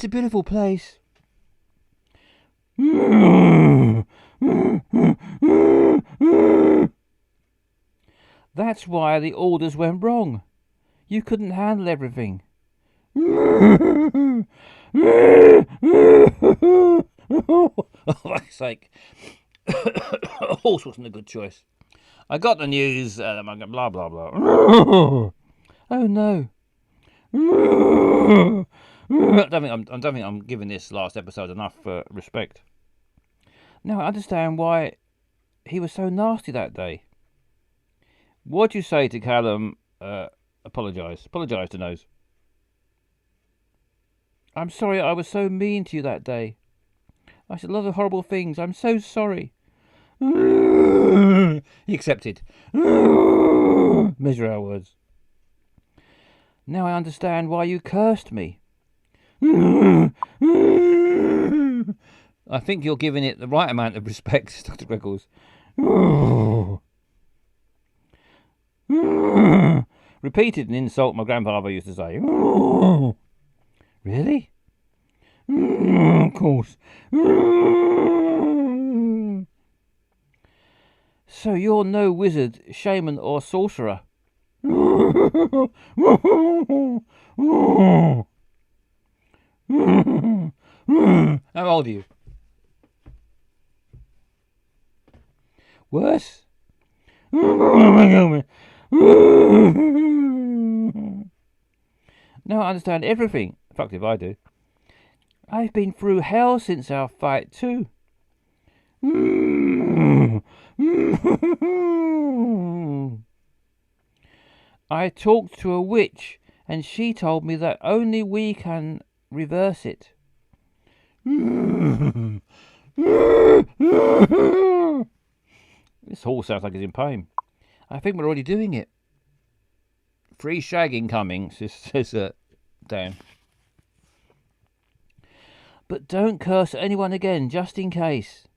Speaker 2: a beautiful place. That's why the orders went wrong. You couldn't handle everything. Oh, for fuck's sake. A horse wasn't a good choice. I got the news, blah, blah, blah. Oh, no. I don't think I'm giving this last episode enough respect. Now I understand why he was so nasty that day. What'd you say to Callum? Apologise. Apologise to Nose. I'm sorry I was so mean to you that day. I said a lot of horrible things. I'm so sorry. He accepted. Measure our words. Now I understand why you cursed me. I think you're giving it the right amount of respect, Dr. Greggles. Repeated an insult my grandfather used to say. Really? Of course. So you're no wizard, shaman or sorcerer? How old are you? Worse? Now I understand everything. Fuck if I do. I've been through hell since our fight too. I talked to a witch and she told me that only we can reverse it. This horse sounds like he's in pain. I think we're already doing it. Free shagging coming, says Dan. But don't curse anyone again, just in case.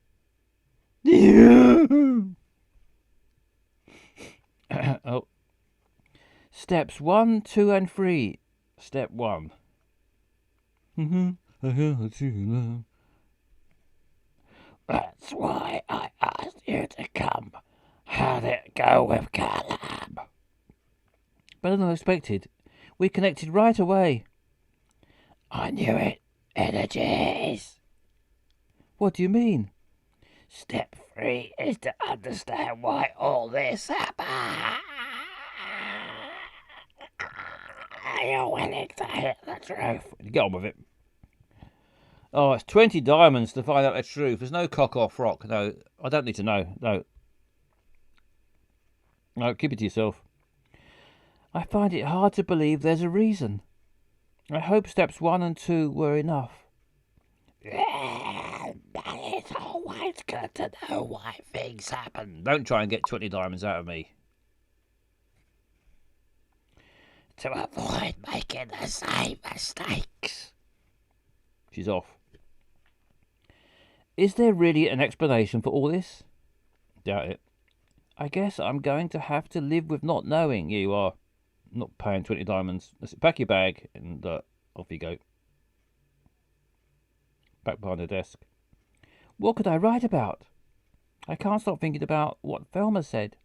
Speaker 2: Oh. Steps 1, 2, and 3. Step 1. That's why I asked you to come. How'd it go with Callum? Better than I expected. We connected right away. I knew it. Energies. What do you mean? Step 3 is to understand why all this happened. You're willing to hear the truth. Get on with it. Oh, it's 20 diamonds to find out the truth. There's no cock off rock. No, I don't need to know. No, keep it to yourself. I find it hard to believe there's a reason. I hope steps 1 and 2 were enough. Yeah, but it's always good to know why things happen. Don't try and get 20 diamonds out of me. To avoid making the same mistakes. She's off. Is there really an explanation for all this? Doubt it. I guess I'm going to have to live with not knowing. Yeah, you are. Not paying 20 diamonds. Let's pack your bag and off you go. Back behind the desk. What could I write about? I can't stop thinking about what Velma said.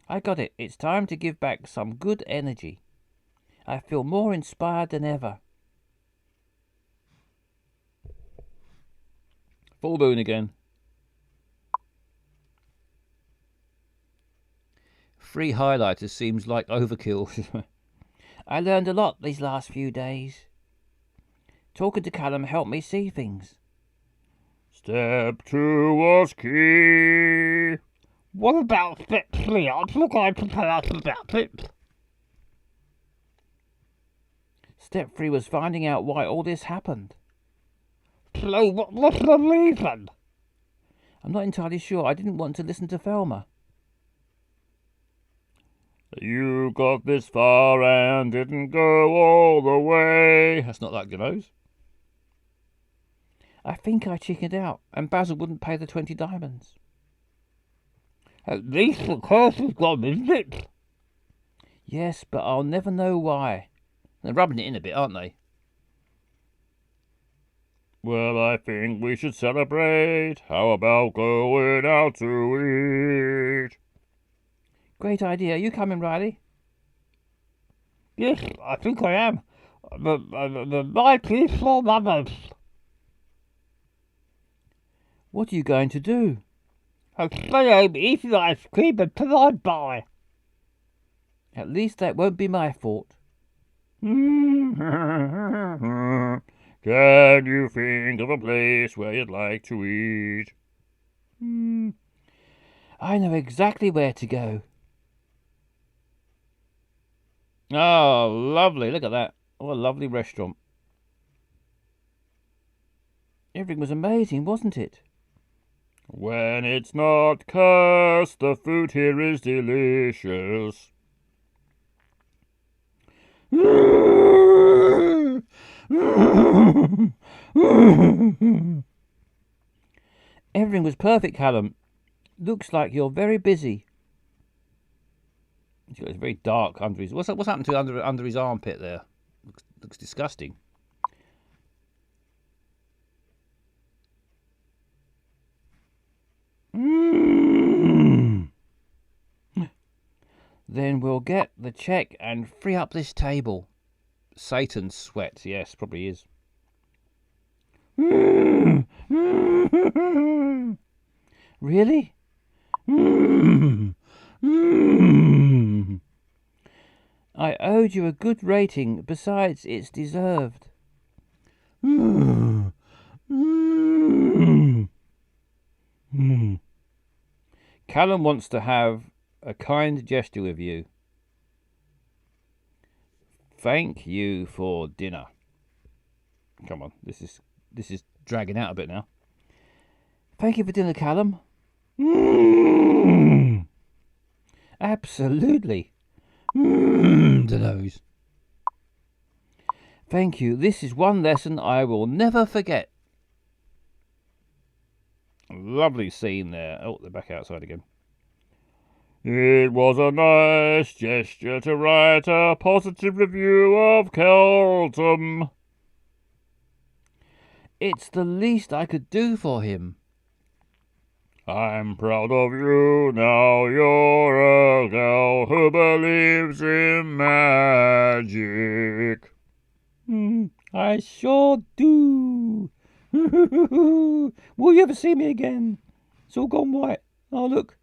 Speaker 2: I got it. It's time to give back some good energy. I feel more inspired than ever. Full moon again. 3 highlighters seems like overkill. I learned a lot these last few days. Talking to Callum helped me see things. Step 2 was key. What about step 3? I'm not going to tell us about it. Step 3 was finding out why all this happened. So what's the reason? I'm not entirely sure. I didn't want to listen to Velma. You got this far and didn't go all the way. That's not like your nose. I think I chickened out, and Basil wouldn't pay the 20 diamonds. At least the curse is gone, isn't it? Yes, but I'll never know why. They're rubbing it in a bit, aren't they?
Speaker 6: Well, I think we should celebrate. How about going out to eat?
Speaker 2: Great idea. Are you coming, Riley? Yes, I think I am. The night is for mothers. What are you going to do? I'll stay home, eating ice cream and provide by. At least that won't be my fault.
Speaker 6: Can you think of a place where you'd like to eat?
Speaker 2: I know exactly where to go. Oh, lovely. Look at that. What a lovely restaurant. Everything was amazing, wasn't it?
Speaker 6: When it's not cursed, the food here is delicious.
Speaker 2: Everything was perfect, Callum. Looks like you're very busy. It's very dark under his. What's happened to under his armpit there? Looks disgusting. Then we'll get the check and free up this table. Satan's sweat, yes, probably is. Really? I owed you a good rating. Besides, it's deserved. Callum wants to have a kind gesture with you. Thank you for dinner. Come on, this is dragging out a bit now. Thank you for dinner, Callum. Absolutely. The nose. Thank you. This is one lesson I will never forget. Lovely scene there. Oh, they're back outside again.
Speaker 6: It was a nice gesture to write a positive review of Kelton.
Speaker 2: It's the least I could do for him.
Speaker 6: I'm proud of you now. You're a girl who believes in magic.
Speaker 2: I sure do. Will you ever see me again? It's all gone white. Oh, look.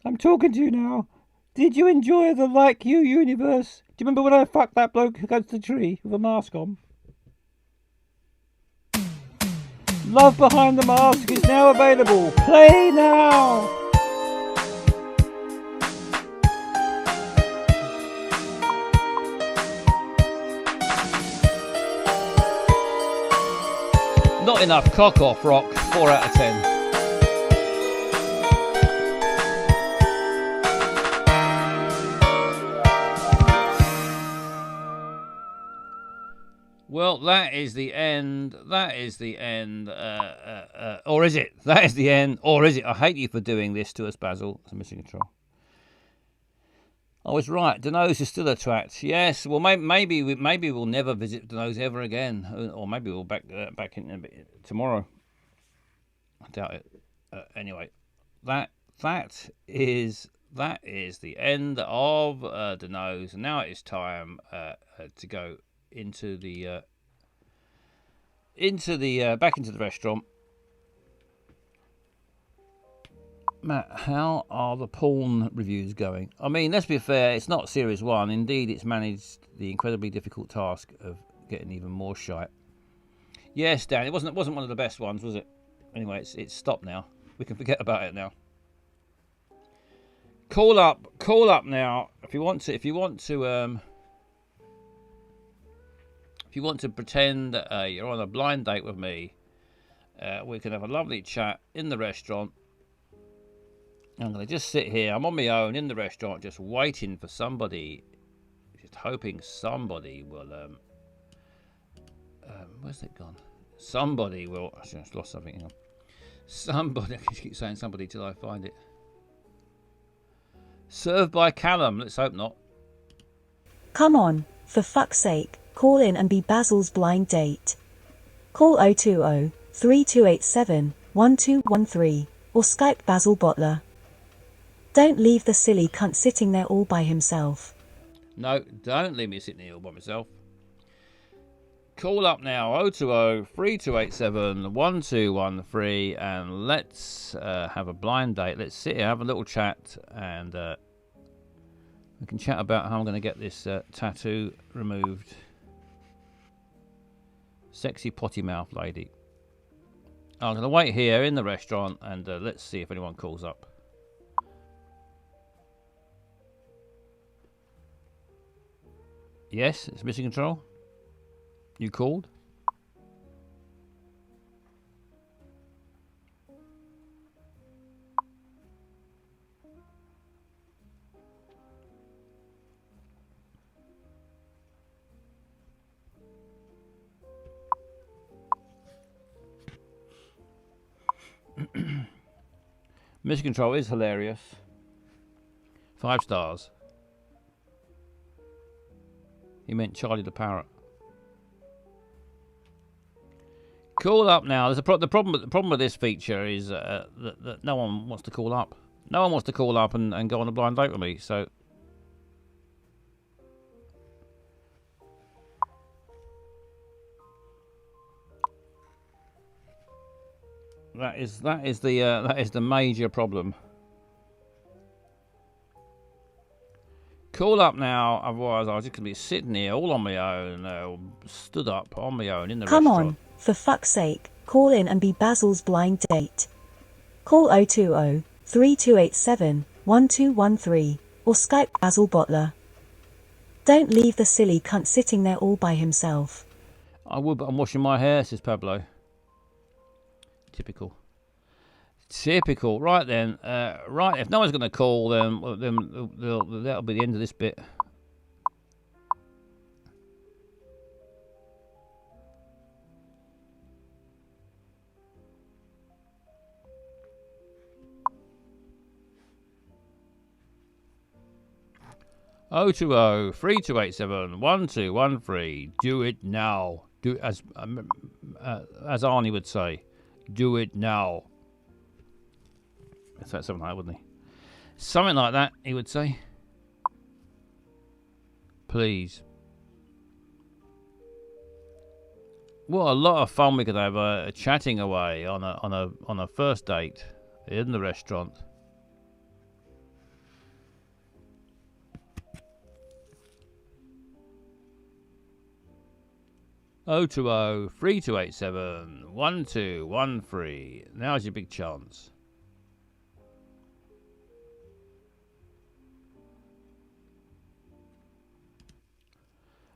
Speaker 2: I'm talking to you now. Did you enjoy the Like You universe? Do you remember when I fucked that bloke against the tree with a mask on? Love Behind the Mask is now available. Play now! Not enough cock off, Rock. 4 out of 10. Well, that is the end. That is the end. Or is it? That is the end. Or is it? I hate you for doing this to us, Basil. It's a missing control. I was right. Deno's is still a twat. Yes. Well, maybe we'll never visit Deno's ever again, or maybe we'll back in a bit tomorrow. I doubt it. Anyway, that is the end of Deno's, and now it is time to go into the back into the restaurant. Matt, how are the porn reviews going? I mean, let's be fair, it's not Series 1. Indeed, it's managed the incredibly difficult task of getting even more shite. Yes, Dan, it wasn't one of the best ones, was it? Anyway, it's stopped now. We can forget about it now. Call up now if you want to pretend you're on a blind date with me. We can have a lovely chat in the restaurant. I'm going to just sit here. I'm on my own in the restaurant, just waiting for somebody, just hoping somebody will. Where's it gone? Somebody will. I just lost something. Hang on. Somebody, I keep saying somebody till I find it. Served by Callum. Let's hope not.
Speaker 7: Come on, for fuck's sake, call in and be Basil's blind date. Call 020 3287 1213 or Skype Basil Butler. Don't leave the silly cunt sitting there all by himself.
Speaker 2: No, don't leave me sitting here all by myself. Call up now, 020 3287 1213, and let's have a blind date. Let's sit here, have a little chat, and we can chat about how I'm going to get this tattoo removed. Sexy potty mouth lady. I'm going to wait here in the restaurant, and let's see if anyone calls up. Yes, it's Mission Control. You called? Mission Control is hilarious. 5 stars. He meant Charlie the Parrot. Call up now. There's the problem with this feature is that no one wants to call up. No one wants to call up and go on a blind date with me. So that is the major problem. Call up now, otherwise I was just going to be sitting here all on my own, stood up on my own in the
Speaker 7: Come
Speaker 2: restaurant.
Speaker 7: on, for fuck's sake, call in and be Basil's blind date. Call 020 3287 1213 or Skype Basil Butler. Don't leave the silly cunt sitting there all by himself.
Speaker 2: I would, but I'm washing my hair, says Pablo. Typical. Right then. Right, if no one's going to call, then that'll be the end of this bit. Oh 20 3287 1213. Do it now. Do as Arnie would say. Do it now. That's something like that, wouldn't he? Something like that, he would say. Please. What a lot of fun we could have chatting away on a first date in the restaurant. Oh 20 3287 1213. Now's your big chance.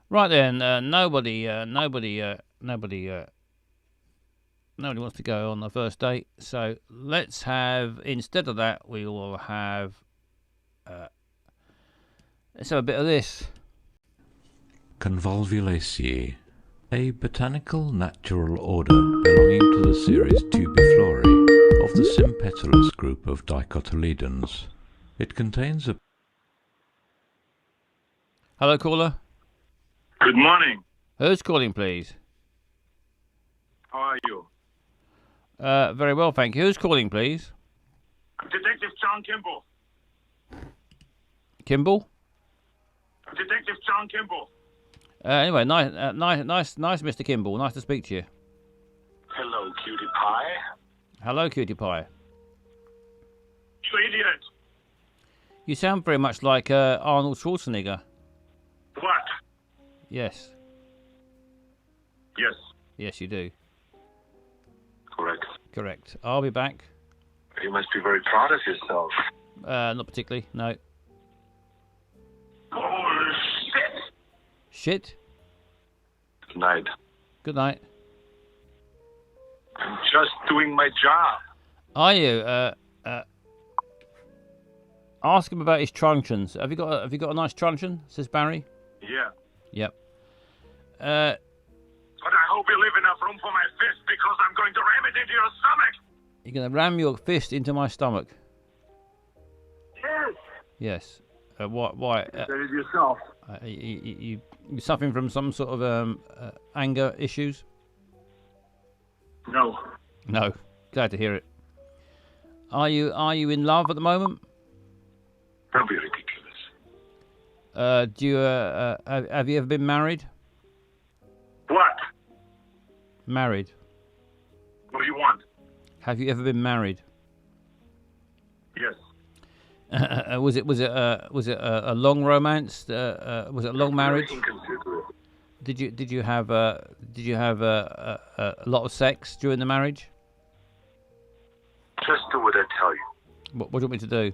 Speaker 2: Right then, nobody wants to go on the first date. So let's have, instead of that, we will have, let's have a bit of this.
Speaker 1: Convolvulaceae, a botanical natural order belonging to the series Tubiflorae of the Sympetulous group of dicotyledons. It contains a...
Speaker 2: Hello, caller.
Speaker 3: Good morning.
Speaker 2: Who's calling, please?
Speaker 3: How are you?
Speaker 2: Very well, thank you. Who's calling, please?
Speaker 3: Detective John Kimball.
Speaker 2: Kimball?
Speaker 3: Detective John Kimball.
Speaker 2: Anyway, nice, Mr. Kimball. Nice to speak to you.
Speaker 3: Hello, cutie pie.
Speaker 2: Hello, cutie pie.
Speaker 3: You idiot.
Speaker 2: You sound very much like Arnold Schwarzenegger.
Speaker 3: What?
Speaker 2: Yes.
Speaker 3: Yes,
Speaker 2: Yes, you do.
Speaker 3: correct.
Speaker 2: Correct. I'll be back.
Speaker 3: You must be very proud of yourself.
Speaker 2: Not particularly. No.
Speaker 3: Oh, shit.
Speaker 2: Shit.
Speaker 3: Good night.
Speaker 2: Good night.
Speaker 3: I'm just doing my job.
Speaker 2: Are you? Ask him about his truncheons. Have you got a nice truncheon? Says Barry.
Speaker 3: Yeah.
Speaker 2: Yep.
Speaker 3: But I hope you leave enough room for my fist because I'm going to ram it into your stomach.
Speaker 2: You're going to ram your fist into my stomach.
Speaker 3: Yes.
Speaker 2: Yes. Why?
Speaker 3: Said it yourself.
Speaker 2: You suffering from some sort of anger issues?
Speaker 3: No.
Speaker 2: No. Glad to hear it. Are you in love at the moment?
Speaker 3: Don't be ridiculous.
Speaker 2: Do you have you ever been married?
Speaker 3: What?
Speaker 2: Married.
Speaker 3: What do you want?
Speaker 2: Have you ever been married?
Speaker 3: Yes.
Speaker 2: Was it a long romance? Was it a long marriage?
Speaker 3: Very inconsiderate.
Speaker 2: Did you have a lot of sex during the marriage?
Speaker 3: Just do what I tell you.
Speaker 2: What do you want me to do?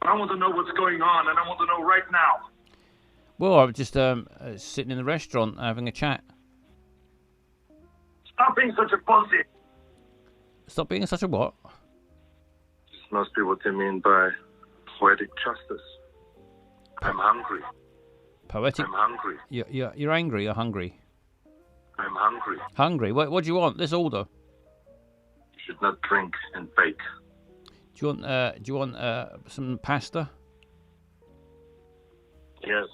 Speaker 3: I want to know what's going on, and I want to know right now.
Speaker 2: Well, I was just sitting in the restaurant having a chat.
Speaker 3: Stop being such a pussy.
Speaker 2: Stop being such a what?
Speaker 3: This must be what they mean by poetic justice. I'm hungry.
Speaker 2: Poetic.
Speaker 3: I'm hungry.
Speaker 2: You're angry or hungry?
Speaker 3: I'm hungry.
Speaker 2: Hungry. What do you want? Let's order.
Speaker 3: You should not drink and bake.
Speaker 2: Do you want some pasta?
Speaker 3: Yes.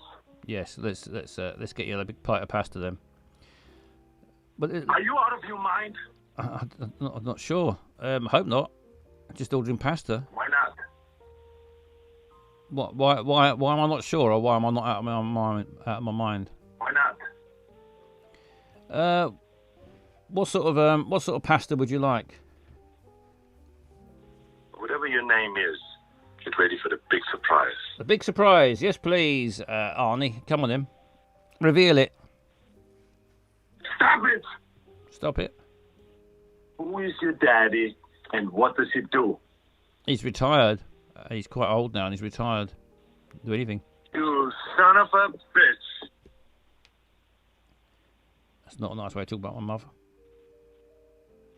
Speaker 2: Yes. Let's get you a big plate of pasta then. But
Speaker 3: Are you out of your mind?
Speaker 2: I'm not sure. I hope not. Just ordering pasta.
Speaker 3: Why not?
Speaker 2: What? Why am I not sure, or why am I not out of my mind?
Speaker 3: Why not?
Speaker 2: What sort of pasta would you like?
Speaker 3: Whatever your name is, get ready for the big surprise.
Speaker 2: The big surprise. Yes, please, Arnie. Come on in. Reveal it.
Speaker 3: Stop it!
Speaker 2: Stop it.
Speaker 3: Who is your daddy, and what does he do?
Speaker 2: He's retired. He's quite old now, and he's retired. Do anything.
Speaker 3: You son of a bitch.
Speaker 2: That's not a nice way to talk about my mother.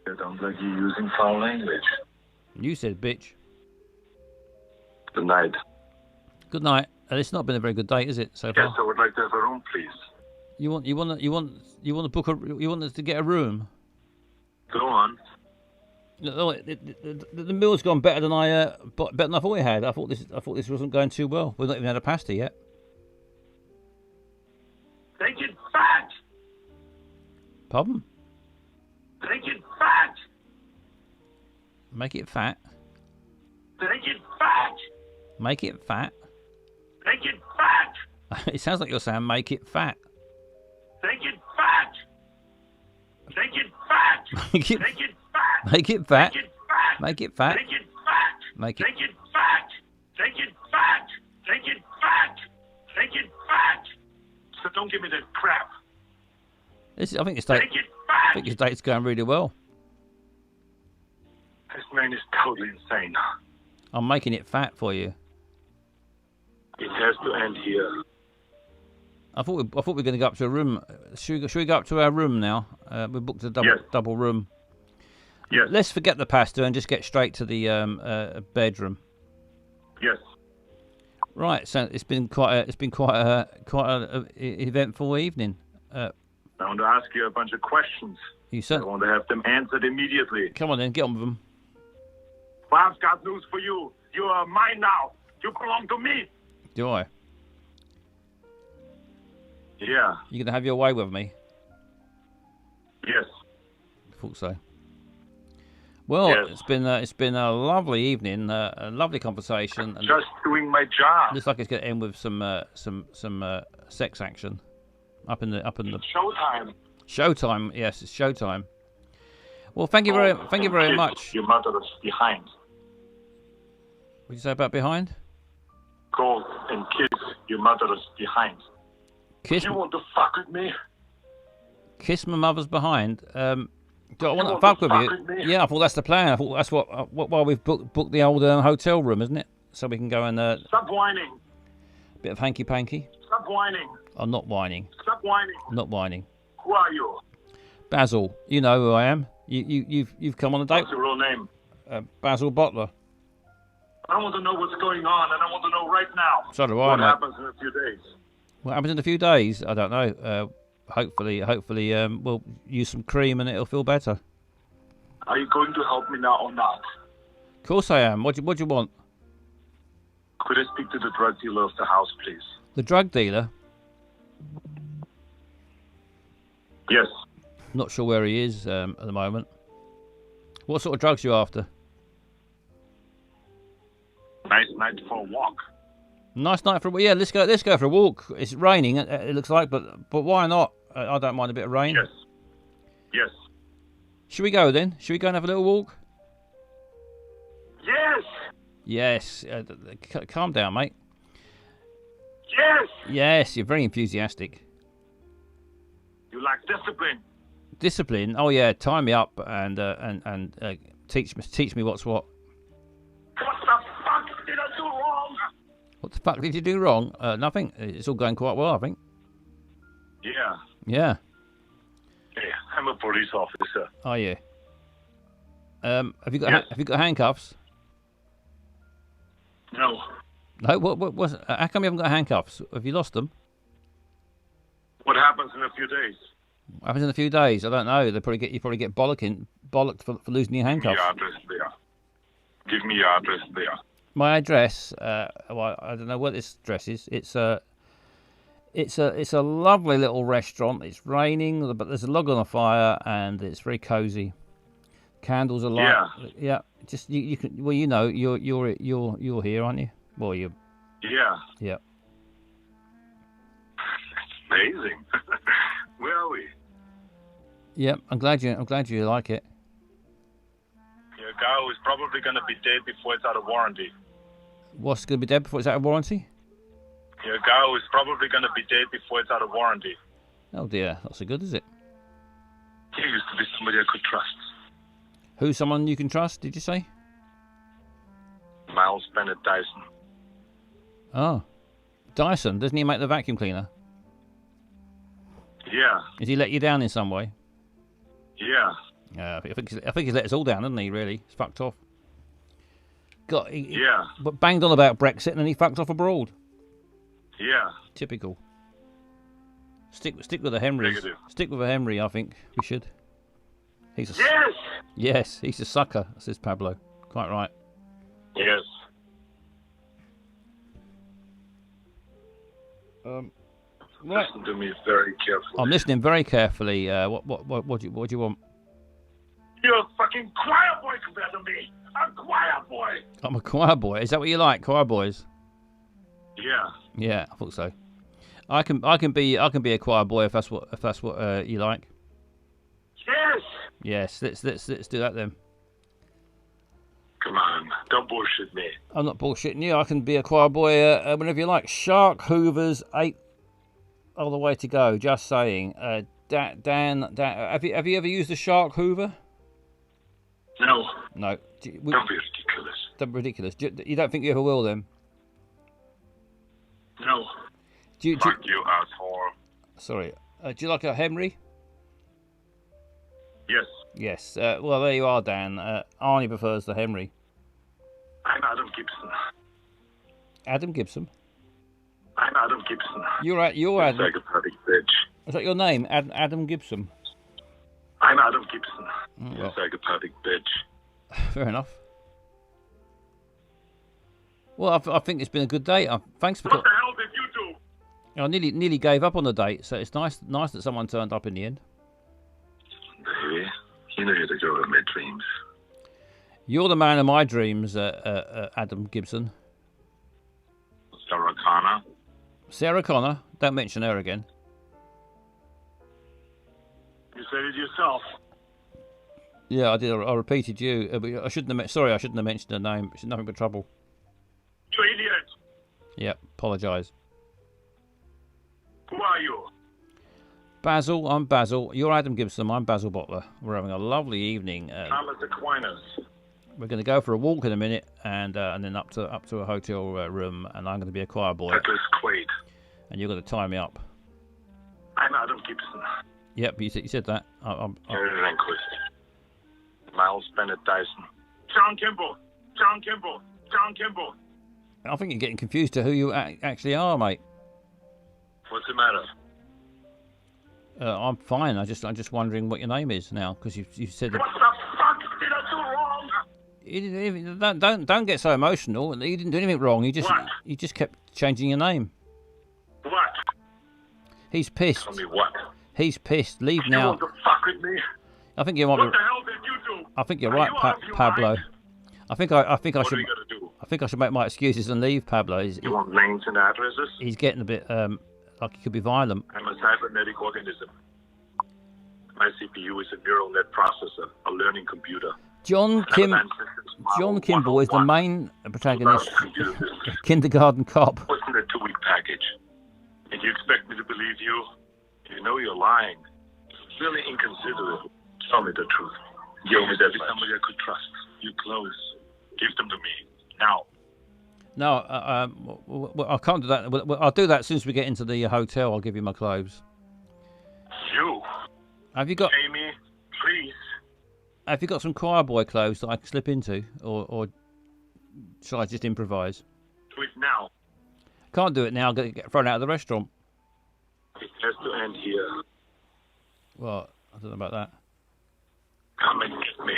Speaker 3: It sounds like you're using foul language.
Speaker 2: You said bitch.
Speaker 3: Good night.
Speaker 2: Good night. It's not been a very good date, is it? So far.
Speaker 3: Yes, I would like to have a room, please.
Speaker 2: You want to book you want us to get a room?
Speaker 3: Go on.
Speaker 2: No, the meal's gone better than I thought it had. I thought this wasn't going too well. We've not even had a pasta yet.
Speaker 3: Make it fat!
Speaker 2: Pardon?
Speaker 3: Make it fat!
Speaker 2: Make it fat.
Speaker 3: Make it fat!
Speaker 2: Make it fat.
Speaker 3: Make it fat!
Speaker 2: It sounds like you're saying make it fat.
Speaker 3: Make it fat! Make it fat!
Speaker 2: Make it
Speaker 3: Make it fat!
Speaker 2: make it fat.
Speaker 3: Make it fat!
Speaker 2: Make it fat.
Speaker 3: Make it fat!
Speaker 2: Make it.
Speaker 3: Make it fat! Make it fat! Make it fat! Make it fat! So don't give me that crap.
Speaker 2: I think this date's going really well.
Speaker 3: This man is totally insane.
Speaker 2: I'm making it fat for you.
Speaker 3: It has to end here.
Speaker 2: I thought we were going to go up to a room. Should we go up to our room now? We booked a double room.
Speaker 3: Yes.
Speaker 2: Let's forget the pasta and just get straight to the bedroom.
Speaker 3: Yes.
Speaker 2: Right. So it's been quite a eventful evening.
Speaker 3: I want to ask you a bunch of questions.
Speaker 2: You
Speaker 3: I
Speaker 2: said,
Speaker 3: want to have them answered immediately.
Speaker 2: come on then, get on with them.
Speaker 3: Well, I've got news for you. You are mine now. You belong to me.
Speaker 2: Do I?
Speaker 3: Yeah.
Speaker 2: You gonna have your way with me?
Speaker 3: Yes.
Speaker 2: I thought so. Well,
Speaker 3: Yes.
Speaker 2: it's been a lovely evening, a lovely conversation. And
Speaker 3: Just doing my job.
Speaker 2: looks like it's going to end with some sex action up in the
Speaker 3: Showtime.
Speaker 2: showtime. Yes, it's showtime. Well, thank you very
Speaker 3: Kiss
Speaker 2: much.
Speaker 3: Your mother is behind.
Speaker 2: What did you say about behind?
Speaker 3: Go and kiss your mother is behind.
Speaker 2: Kiss
Speaker 3: You want to fuck with me?
Speaker 2: kiss my mother's behind. Do I want to
Speaker 3: want
Speaker 2: fuck
Speaker 3: to
Speaker 2: with
Speaker 3: fuck
Speaker 2: you?
Speaker 3: with me?
Speaker 2: Yeah, I thought that's the plan. I thought that's why we've booked the old hotel room, isn't it? So we can go and
Speaker 3: Stop whining.
Speaker 2: bit of hanky panky.
Speaker 3: Stop whining.
Speaker 2: I'm not whining.
Speaker 3: Stop whining.
Speaker 2: Not whining.
Speaker 3: Who are you?
Speaker 2: Basil, you know who I am. You've come on a date.
Speaker 3: What's your real name?
Speaker 2: Basil Butler.
Speaker 3: I want to know what's going on, and I want to know right now.
Speaker 2: So do I,
Speaker 3: What
Speaker 2: mate.
Speaker 3: happens in a few days?
Speaker 2: What happens in a few days? I don't know. Hopefully, we'll use some cream and it'll feel better.
Speaker 3: Are you going to help me now or not?
Speaker 2: Of course I am. What do you want?
Speaker 3: Could I speak to the drug dealer of the house, please?
Speaker 2: The drug dealer?
Speaker 3: Yes.
Speaker 2: Not sure where he is at the moment. What sort of drugs are you after?
Speaker 3: Nice night for a walk.
Speaker 2: Nice night for a walk. Yeah, let's go for a walk. It's raining, it looks like, but why not? I don't mind a bit of rain.
Speaker 3: Yes. Yes.
Speaker 2: Should we go then? Should we go and have a little walk?
Speaker 3: Yes.
Speaker 2: Yes. Calm down, mate.
Speaker 3: Yes.
Speaker 2: Yes, you're very enthusiastic.
Speaker 3: You like discipline.
Speaker 2: Discipline? Oh yeah, tie me up and teach me what's what.
Speaker 3: What the fuck did I do wrong?
Speaker 2: What the fuck did you do wrong? Nothing. It's all going quite well, I think.
Speaker 3: Yeah.
Speaker 2: Yeah.
Speaker 3: Hey, I'm a police officer.
Speaker 2: Oh yeah. Have you got
Speaker 3: Yes.
Speaker 2: have you got handcuffs?
Speaker 3: No.
Speaker 2: No. What? How come you haven't got handcuffs? Have you lost them?
Speaker 3: What happens in a few days?
Speaker 2: What happens in a few days? I don't know. You probably get bollocked for losing your handcuffs.
Speaker 3: Your address there. Give me your address there.
Speaker 2: My address. Well, I don't know what this address is. It's a lovely little restaurant. It's raining, but there's a log on a fire, and it's very cosy. Candles are light. Yeah. Just you can. Well, you know, you're here, aren't you? Well, you.
Speaker 3: Yeah.
Speaker 2: Yeah.
Speaker 3: Amazing. Where are we?
Speaker 2: Yeah. I'm glad you like it.
Speaker 3: Your guy who's probably gonna be dead before it's out of warranty.
Speaker 2: What's going to be dead before it's out of warranty?
Speaker 3: Your guy who's probably gonna be dead before it's out of warranty.
Speaker 2: Oh dear, not so good, is it?
Speaker 3: He used to be somebody I could trust.
Speaker 2: Who's someone you can trust? Did you say?
Speaker 3: Miles Bennett Dyson.
Speaker 2: Oh, Dyson. Doesn't he make the vacuum cleaner?
Speaker 3: Yeah.
Speaker 2: Has he let you down in some way?
Speaker 3: Yeah.
Speaker 2: Yeah, I think he's let us all down, hasn't he? Really, he's fucked off.
Speaker 3: Yeah.
Speaker 2: But banged on about Brexit and then he fucked off abroad.
Speaker 3: Yeah.
Speaker 2: Typical. Stick with the Henrys.
Speaker 3: Negative.
Speaker 2: Stick with the Henry. I think we should. He's a
Speaker 3: Yes.
Speaker 2: yes. He's a sucker, says Pablo. Quite right.
Speaker 3: Yes.
Speaker 2: Right.
Speaker 3: Listen to me very carefully.
Speaker 2: I'm listening very carefully. What do you want?
Speaker 3: You're a fucking choir boy compared to me. I'm a choir boy.
Speaker 2: I'm a choir boy. Is that what you like, choir boys?
Speaker 3: Yeah.
Speaker 2: Yeah, I thought so. I can be a choir boy if that's what you like.
Speaker 3: Yes.
Speaker 2: Yes, let's do that then.
Speaker 3: Come on, don't bullshit me.
Speaker 2: I'm not bullshitting you. I can be a choir boy whenever you like. Shark Hoovers 8 all the way to go. Just saying. Dan, have you ever used a Shark Hoover?
Speaker 3: No.
Speaker 2: No.
Speaker 3: Don't be ridiculous.
Speaker 2: Don't be ridiculous. You don't think you ever will then?
Speaker 3: No. Fuck you, asshole.
Speaker 2: Sorry. Do you like a Henry?
Speaker 3: Yes.
Speaker 2: Yes. Well, there you are, Dan. Arnie prefers the Henry.
Speaker 3: I'm Adam Gibson.
Speaker 2: Adam Gibson.
Speaker 3: I'm Adam Gibson.
Speaker 2: You're Adam.
Speaker 3: Psychopathic bitch.
Speaker 2: Is that your name? Adam Gibson.
Speaker 3: I'm Adam Gibson.
Speaker 2: Well.
Speaker 3: Psychopathic bitch.
Speaker 2: Fair enough. Well, I think it's been a good date. Thanks for.
Speaker 3: What the hell did you do?
Speaker 2: I nearly gave up on the date, so it's nice that someone turned up in the end.
Speaker 3: Baby, you know you're the girl of my dreams.
Speaker 2: You're the man of my dreams, Adam Gibson.
Speaker 3: Sarah Connor.
Speaker 2: Sarah Connor. Don't mention her again.
Speaker 3: You said it yourself.
Speaker 2: Yeah, I did. I repeated you. I shouldn't have. Sorry, I shouldn't have mentioned her name. She's nothing but trouble.
Speaker 3: You idiot.
Speaker 2: Yep. Apologise.
Speaker 3: Who are you?
Speaker 2: Basil. I'm Basil. You're Adam Gibson. I'm Basil Bottler. We're having a lovely evening.
Speaker 3: Thomas Aquinas.
Speaker 2: We're going to go for a walk in a minute, and then up to a hotel room. And I'm going to be a choir boy,
Speaker 3: Douglas Quaid.
Speaker 2: and you're going to tie me up.
Speaker 3: I'm Adam Gibson.
Speaker 2: Yep. You said that.
Speaker 3: Harry Rehnquist. Miles Bennett Dyson. John Kimball. John Kimball. John Kimball.
Speaker 2: I think you're getting confused to who you actually are, mate.
Speaker 3: What's the matter?
Speaker 2: I'm fine. I'm just wondering what your name is now, because you said that.
Speaker 3: What the fuck did
Speaker 2: He didn't even, don't get so emotional. He didn't do anything wrong. He just kept changing your name.
Speaker 3: What?
Speaker 2: He's pissed.
Speaker 3: Tell me what?
Speaker 2: He's pissed. Leave
Speaker 3: You
Speaker 2: now.
Speaker 3: want to fuck with me?
Speaker 2: I think you might
Speaker 3: What
Speaker 2: be.
Speaker 3: the hell did you do?
Speaker 2: I think you're
Speaker 3: Are
Speaker 2: right,
Speaker 3: you out of your
Speaker 2: Pablo.
Speaker 3: mind?
Speaker 2: I think I
Speaker 3: What are
Speaker 2: should.
Speaker 3: we gonna do?
Speaker 2: I think I should make my excuses and leave Pablo.
Speaker 3: You want names and addresses?
Speaker 2: He's getting a bit like he could be violent.
Speaker 3: I'm a cybernetic organism. My CPU is a neural net processor, a learning computer.
Speaker 2: John Kimball is the main protagonist. Kindergarten cop.
Speaker 3: What's in the 2-week package? And you expect me to believe you? You know you're lying. It's really inconsiderate. Tell me the truth. Give me that somebody I could trust. You clothes. Give them to me. Now.
Speaker 2: No, I can't do that. I'll do that as soon as we get into the hotel. I'll give you my clothes.
Speaker 3: You.
Speaker 2: Have you got?
Speaker 3: Amy, please.
Speaker 2: Have you got some choir boy clothes that I can slip into, or shall I just improvise?
Speaker 3: Do it now.
Speaker 2: Can't do it now. I'm going to get thrown out of the restaurant.
Speaker 3: It has to end here.
Speaker 2: Well, I don't know about that.
Speaker 3: Come and get me.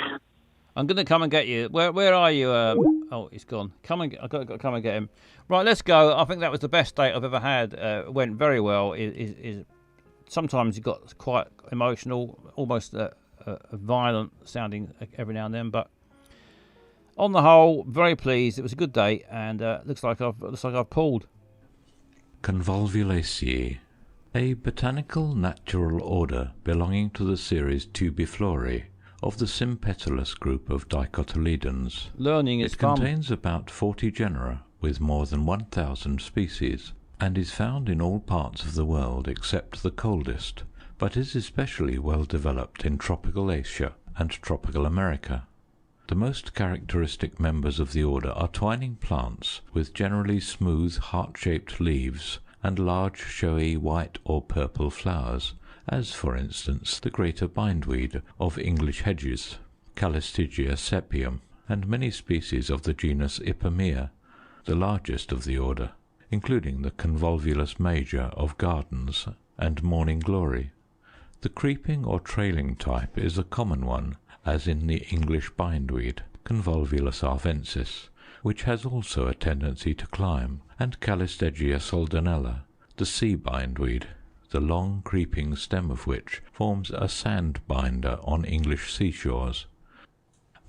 Speaker 2: I'm going to come and get you. Where are you? Oh, he's gone. I've got to come and get him. Right, let's go. I think that was the best date I've ever had. Went very well. Sometimes you got quite emotional, almost violent sounding every now and then, but on the whole, very pleased. It was a good date, and looks like I've pulled.
Speaker 1: Convolvulaceae, a botanical natural order belonging to the series Tubiflorae of the Sympetulus group of dicotyledons.
Speaker 2: Learning is
Speaker 1: It
Speaker 2: fun.
Speaker 1: contains about 40 genera with more than 1,000 species, and is found in all parts of the world except the coldest, but is especially well developed in tropical Asia and tropical America. The most characteristic members of the order are twining plants with generally smooth heart-shaped leaves and large showy white or purple flowers, as for instance the greater bindweed of English hedges, Calistigia sepium, and many species of the genus Ipomoea, the largest of the order, including the Convolvulus major of gardens and morning glory. The creeping or trailing type is a common one, as in the English bindweed, Convolvulus arvensis, which has also a tendency to climb, and Calistegia soldanella, the sea bindweed, the long creeping stem of which forms a sand binder on English seashores.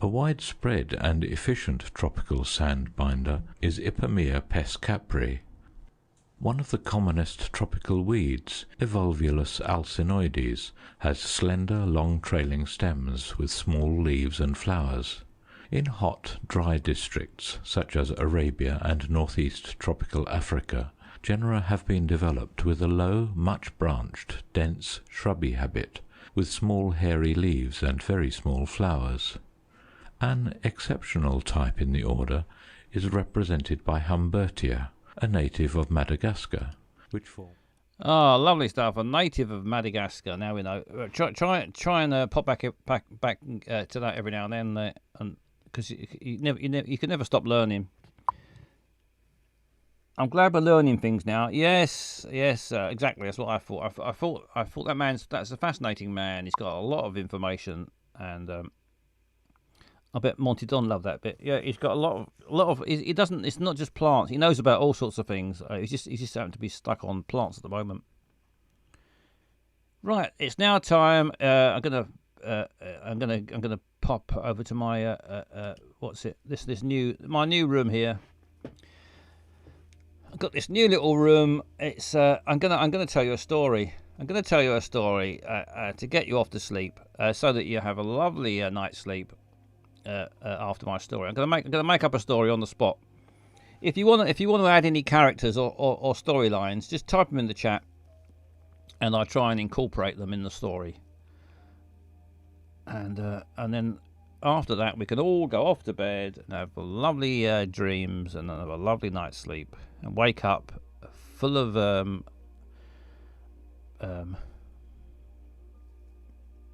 Speaker 1: A widespread and efficient tropical sand binder is Ipomoea pescapri. One of the commonest tropical weeds, Evolvulus alsinoides, has slender, long trailing stems with small leaves and flowers. In hot, dry districts such as Arabia and northeast tropical Africa, genera have been developed with a low, much branched, dense, shrubby habit, with small hairy leaves and very small flowers. An exceptional type in the order is represented by Humbertia, a native of Madagascar, which forms.
Speaker 2: Oh, lovely stuff. A native of Madagascar. Now we know. Try and pop back to that every now and then, and because you can never stop learning. I'm glad we're learning things now. Yes, exactly. That's what I thought. I thought that's a fascinating man. He's got a lot of information, and I bet Monty Don loved that bit. Yeah, he's got a lot of. He doesn't. It's not just plants. He knows about all sorts of things. He's just having to be stuck on plants at the moment. Right, it's now time. I'm gonna pop over to my what's it? My new room here. I've got this new little room. It's I'm gonna tell you a story. I'm gonna tell you a story to get you off to sleep, so that you have a lovely night's sleep. After my story, I'm gonna make up a story on the spot. If you want to add any characters or storylines, just type them in the chat, and I'll try and incorporate them in the story. And then after that, we can all go off to bed and have lovely dreams and have a lovely night's sleep and wake up full of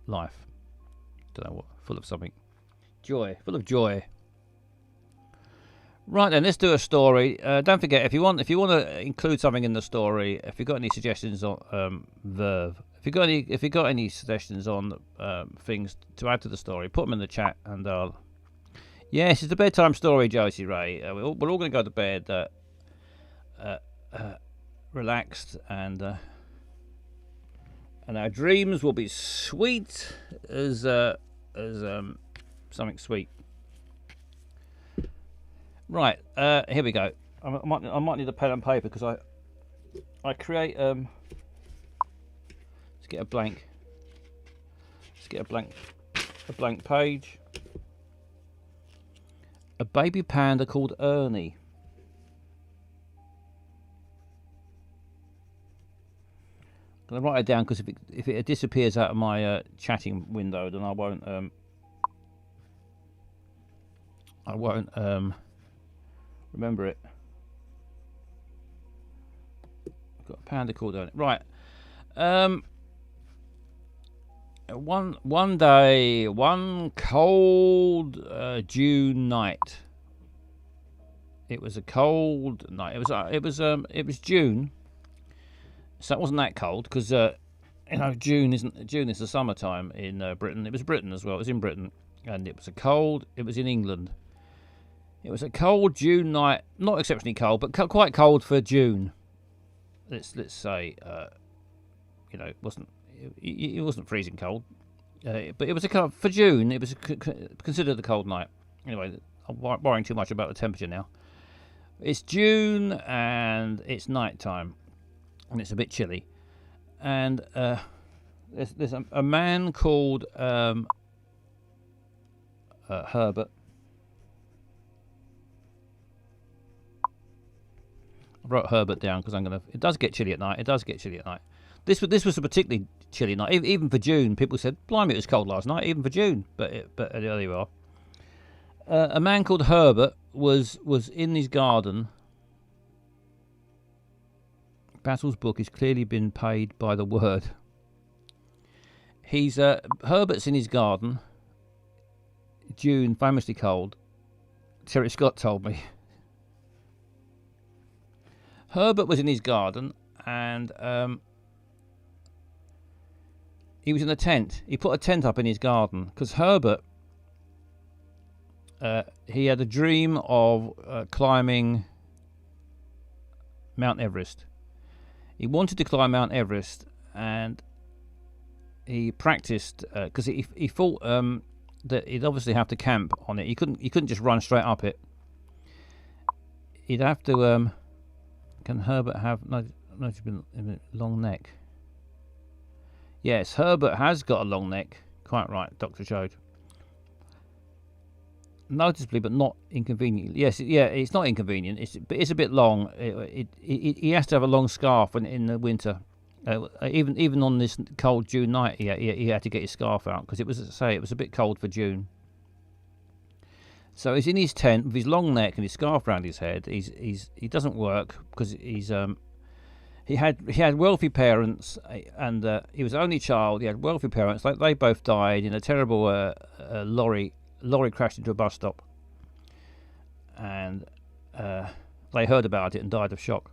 Speaker 2: life. Don't know what, full of something. Joy, full of joy. Right then, let's do a story. Don't forget, if you want to include something in the story, if you've got any suggestions on verve, if you got any suggestions on things to add to the story, put them in the chat, and Yes, it's a bedtime story, Josie Ray. We're all going to go to bed relaxed, and our dreams will be sweet as something sweet. Right, here we go. I might need a pen and paper because I create let's get a blank. Let's get a blank page. A baby panda called Ernie. I'm gonna write it down because if it disappears out of my chatting window, then I won't remember it. I've got a panda called Ernie. Right. One day, one cold June night. It was a cold night. It was June, so it wasn't that cold because June is the summertime in Britain. It was Britain as well. It was in Britain, and it was in England. It was a cold June night, not exceptionally cold, but quite cold for June. Let's say, it wasn't freezing cold, but it was for June. It was considered a cold night. Anyway, I'm worrying too much about the temperature now. It's June and it's night time, and it's a bit chilly. And there's a man called Herbert. I wrote Herbert down because it does get chilly at night. This was a particularly chilly night, even for June. People said, "Blimey, it was cold last night, even for June." But there you are. A man called Herbert was in his garden. Basil's book has clearly been paid by the word. Herbert's in his garden. June, famously cold. Terry Scott told me. Herbert was in his garden, and he was in a tent. He put a tent up in his garden because Herbert, he had a dream of climbing Mount Everest. He wanted to climb Mount Everest, and he practiced because he thought that he'd obviously have to camp on it. He couldn't just run straight up it. He'd have to. Can Herbert have long neck? Yes, Herbert has got a long neck. Quite right, Dr. Chode. Noticeably, but not inconvenient. Yes, yeah, it's not inconvenient. It's a bit long. He has to have a long scarf in the winter. Even on this cold June night, he had to get his scarf out because it was a bit cold for June. So he's in his tent with his long neck and his scarf around his head. He doesn't work because he had wealthy parents, and he was only child. He had wealthy parents. They both died in a terrible lorry crashed into a bus stop, and they heard about it and died of shock.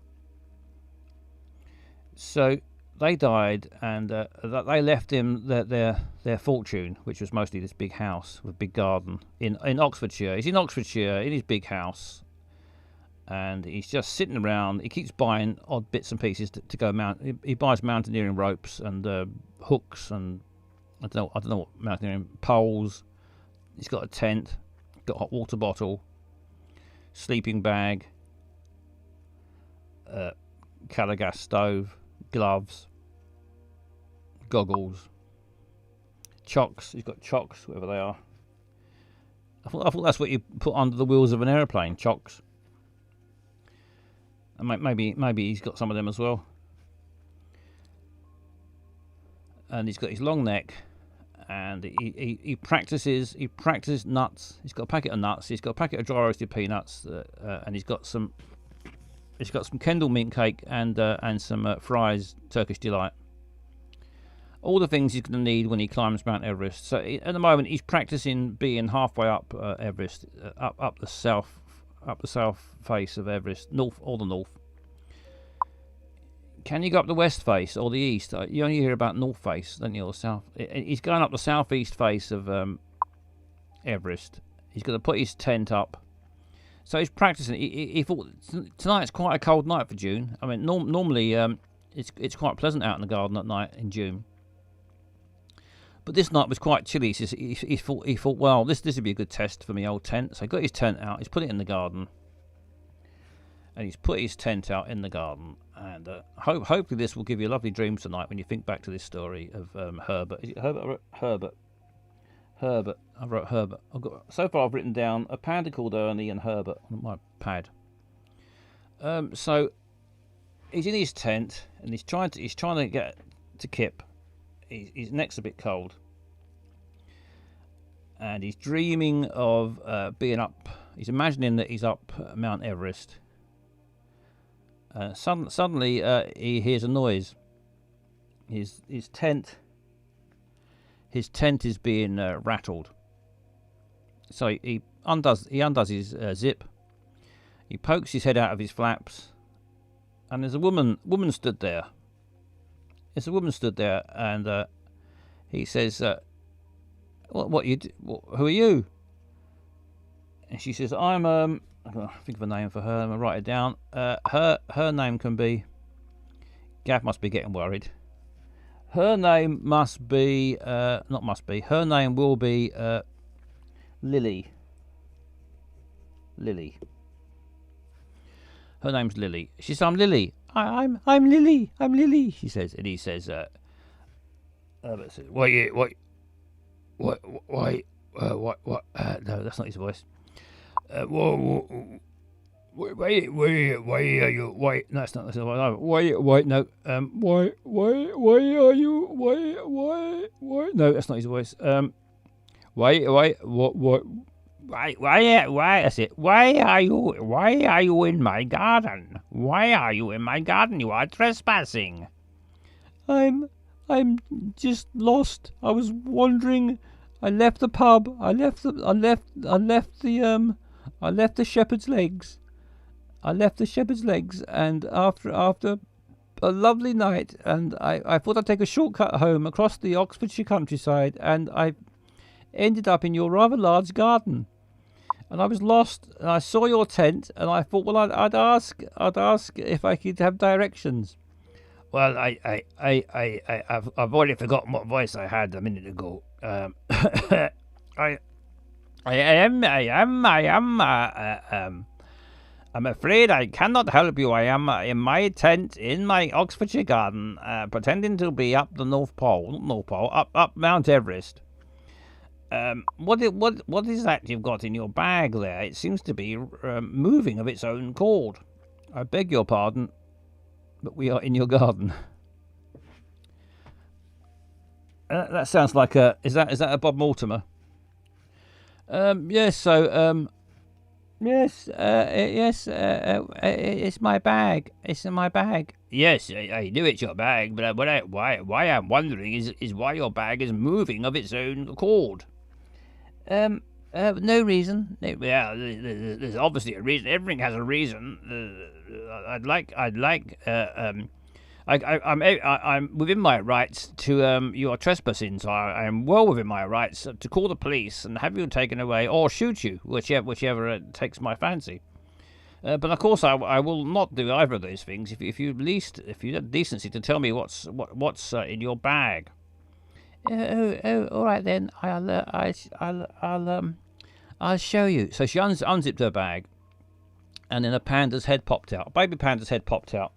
Speaker 2: So they died, and they left him their fortune, which was mostly this big house with a big garden in Oxfordshire. He's in Oxfordshire in his big house, and he's just sitting around. He keeps buying odd bits and pieces to go He buys mountaineering ropes and hooks and I don't know what mountaineering poles. He's got a tent, got a hot water bottle, sleeping bag, Calagas stove, gloves, goggles, chocks. He's got chocks, whatever they are. I thought that's what you put under the wheels of an aeroplane, chocks. And maybe he's got some of them as well. And he's got his long neck, and he practices nuts. He's got a packet of nuts. He's got a packet of dry roasted peanuts, and he's got some Kendal mint cake and some Fry's Turkish Delight. All the things he's going to need when he climbs Mount Everest. So at the moment he's practicing being halfway up Everest, up the south face of Everest, north or the north. Can you go up the west face or the east? You only hear about north face, don't you, or south? He's going up the southeast face of Everest. He's going to put his tent up. So he's practicing. He thought tonight's quite a cold night for June. I mean, normally it's quite pleasant out in the garden at night in June. But this night was quite chilly. So he thought, well, this would be a good test for my old tent. So he got his tent out. He's put it in the garden. And he's put his tent out in the garden. And hopefully this will give you lovely dreams tonight when you think back to this story of Herbert. Is it Herbert? Herbert. I wrote Herbert. So far I've written down a panda called Ernie and Herbert on my pad. So he's in his tent and he's trying to get to Kip. His neck's a bit cold. And he's dreaming of being up. He's imagining that he's up Mount Everest. Suddenly he hears a noise. His tent is being rattled. So he undoes his zip. He pokes his head out of his flaps, and there's a woman stood there. There's a woman stood there, and he says, "What you? Who are you?" And she says, "I'm I've got to think of a name for her. I'm gonna write it down. Her name can be. Gav must be getting worried. Her name must be not must be. Her name will be Lily. Lily. Her name's Lily. She says, "I'm Lily. I'm Lily. I'm Lily." She says, and he says, "Why? No, that's not his voice. Why are you? Why? No, it's not. That's not. Why? No. Why are you? Why? No, that's not his voice. What? Why? That's it. Why are you in my garden? Why are you in my garden? You are trespassing. I'm just lost. I was wandering. I left the pub. I left the shepherd's legs. And after a lovely night, and I thought I'd take a shortcut home across the Oxfordshire countryside, and I ended up in your rather large garden. And I was lost, and I saw your tent, and I thought, well, I'd ask if I could have directions. Well, I've already forgotten what voice I had a minute ago. I'm afraid I cannot help you. I am in my tent in my Oxfordshire garden, pretending to be up the up Mount Everest. What is that you've got in your bag there? It seems to be moving of its own accord. I beg your pardon, but we are in your garden. That sounds like a. Is that a Bob Mortimer? Yes. So yes. It's my bag. It's in my bag. Yes, I knew it's your bag, but why I'm wondering is why your bag is moving of its own accord. No reason. Yeah, there's obviously a reason. Everything has a reason. I'm within my rights to you are trespassing, so I'm well within my rights to call the police and have you taken away or shoot you, whichever takes my fancy. But of course, I will not do either of those things if you have decency to tell me what's in your bag. All right then. I'll show you. So she unzipped her bag, and then a panda's head popped out. A baby panda's head popped out.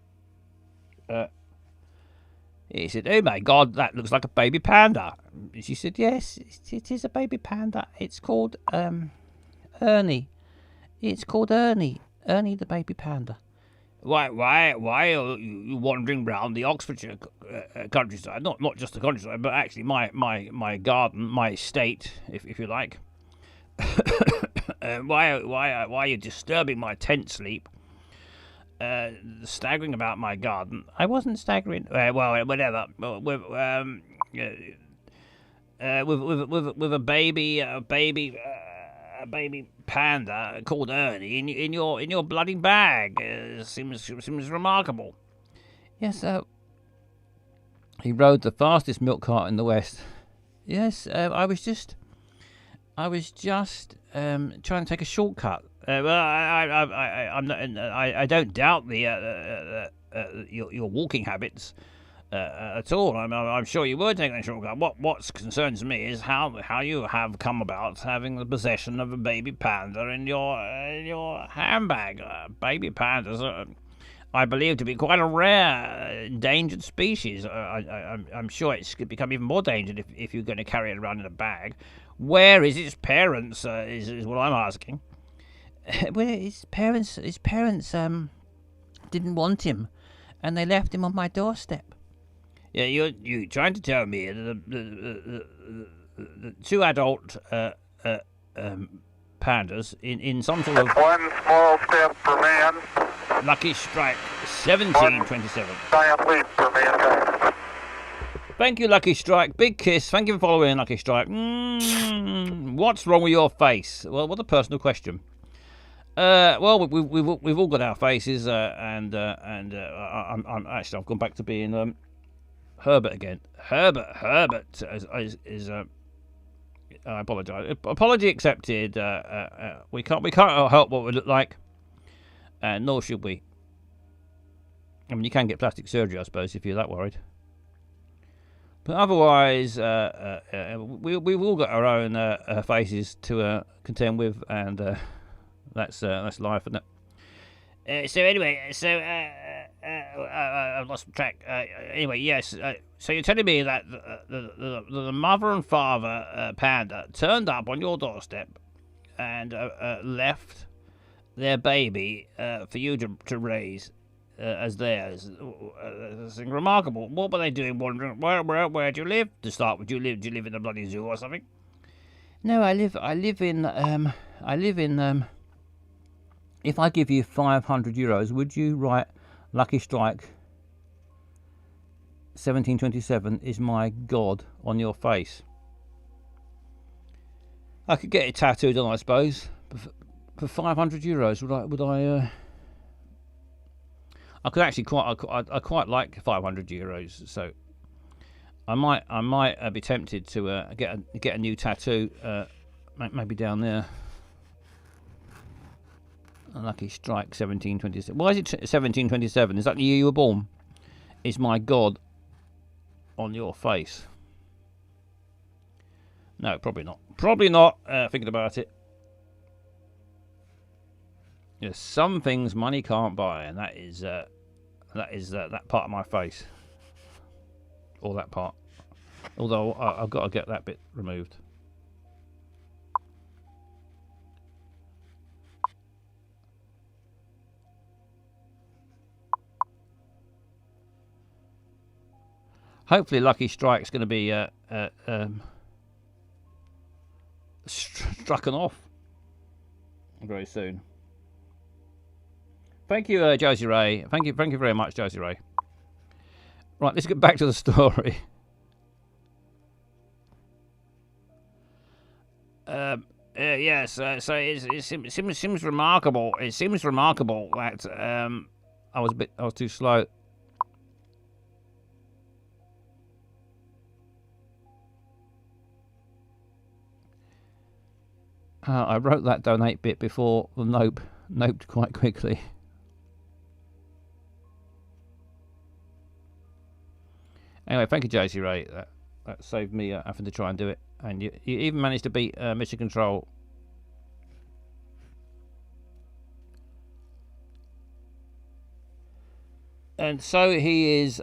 Speaker 2: He said, "Oh my God, that looks like a baby panda." She said, "Yes, it is a baby panda. It's called Ernie. It's called Ernie. Ernie the baby panda." Why are you wandering round the Oxfordshire countryside? Not just the countryside, but actually my garden, my estate, if you like. Why are you disturbing my tent sleep? Staggering about my garden. I wasn't staggering. Well, whatever. With a baby panda called Ernie in your bloody bag. Seems remarkable. Yes, he rode the fastest milk cart in the West. Yes, I was just I was just trying to take a shortcut. Well, I'm not. I don't doubt your walking habits at all. I'm sure you were taking a shortcut. What concerns me is how you have come about having the possession of a baby panda in your handbag. Baby pandas are, I believe, to be quite a rare, endangered species. I'm sure it's going to become even more endangered if you're going to carry it around in a bag. Where is its parents? Is what I'm asking. Well, his parents didn't want him, and they left him on my doorstep. Yeah, you're trying to tell me the two adult pandas in some sort of
Speaker 3: One small step for man,
Speaker 2: Lucky Strike 1727.
Speaker 3: giant leap for mankind.
Speaker 2: Thank you, Lucky Strike. Big kiss. Thank you for following, Lucky Strike. What's wrong with your face? Well, what a personal question. Well, we've all got our faces, and I'm actually I've gone back to being Herbert again. Herbert is I apologise. Apology accepted. We can't help what we look like, nor should we. I mean, you can get plastic surgery, I suppose, if you're that worried. But otherwise, we've all got our own faces to contend with, and that's life, isn't it? So anyway, I've lost track. Anyway, yes. So you're telling me that the mother and father panda turned up on your doorstep and left their baby for you to raise as theirs. That's remarkable. What were they doing wandering? Where do you live? To start with, do you live in a bloody zoo or something? No, I live in. If I give you 500 euros, would you write Lucky Strike 1727 is my God on your face? I could get it tattooed on, I suppose. For 500 euros, would I? I could actually I quite like 500 euros, so I might be tempted to get a new tattoo, maybe down there. A Lucky Strike 1727. Why is it 1727? Is that the year you were born? Is my God on your face? No, probably not. Probably not. Thinking about it. There's some things money can't buy, and that is that part of my face, or that part. Although I've got to get that bit removed. Hopefully, Lucky Strike's going to be struck off very soon. Thank you, Josie Ray. Thank you very much, Josie Ray. Right, let's get back to the story. Yes. So it seems remarkable. It seems remarkable that I was too slow. I wrote that donate bit before the noped quite quickly. Anyway, thank you, Josie Ray. That saved me having to try and do it. And you even managed to beat Mission Control. And so he is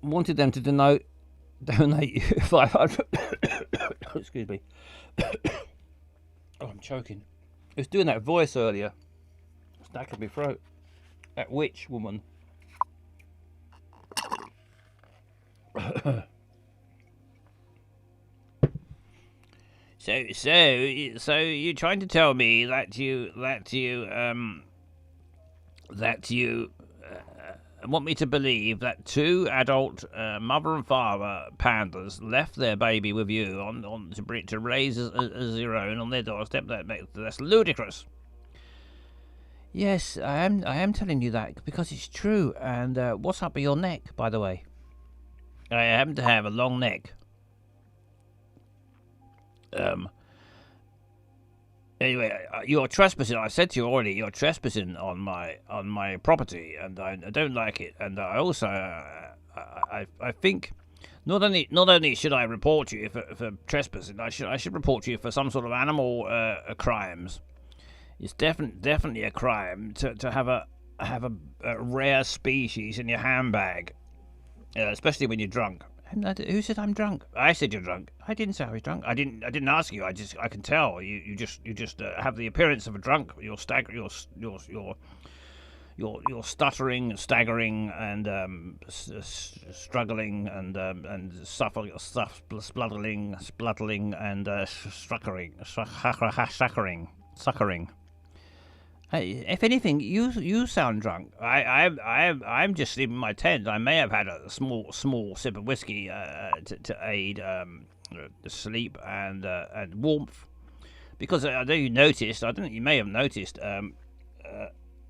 Speaker 2: wanted them to donate you 500. Excuse me. Oh, I'm choking. I was doing that voice earlier. Stuck in my throat. That witch woman. So you're trying to tell me that you want me to believe that two adult mother and father pandas left their baby with you to raise as your own on their doorstep? That's ludicrous. Yes, I am telling you that because it's true. And what's up with your neck, by the way? I happen to have a long neck. Anyway, you're trespassing. I said to you already, you're trespassing on my property, and I don't like it. And I also, I think, not only should I report you for trespassing, I should report you for some sort of animal crimes. It's definitely a crime to have a rare species in your handbag, especially when you're drunk. Who said I'm drunk? I said you're drunk. I didn't say I was drunk. I didn't ask you. I can tell. You just have the appearance of a drunk. You're stuttering, staggering, and struggling, and spluttering, and suckering. Hey, if anything, you sound drunk. I'm just sleeping in my tent. I may have had a small sip of whiskey to aid the sleep and warmth, because I know you noticed. I don't know. You may have noticed.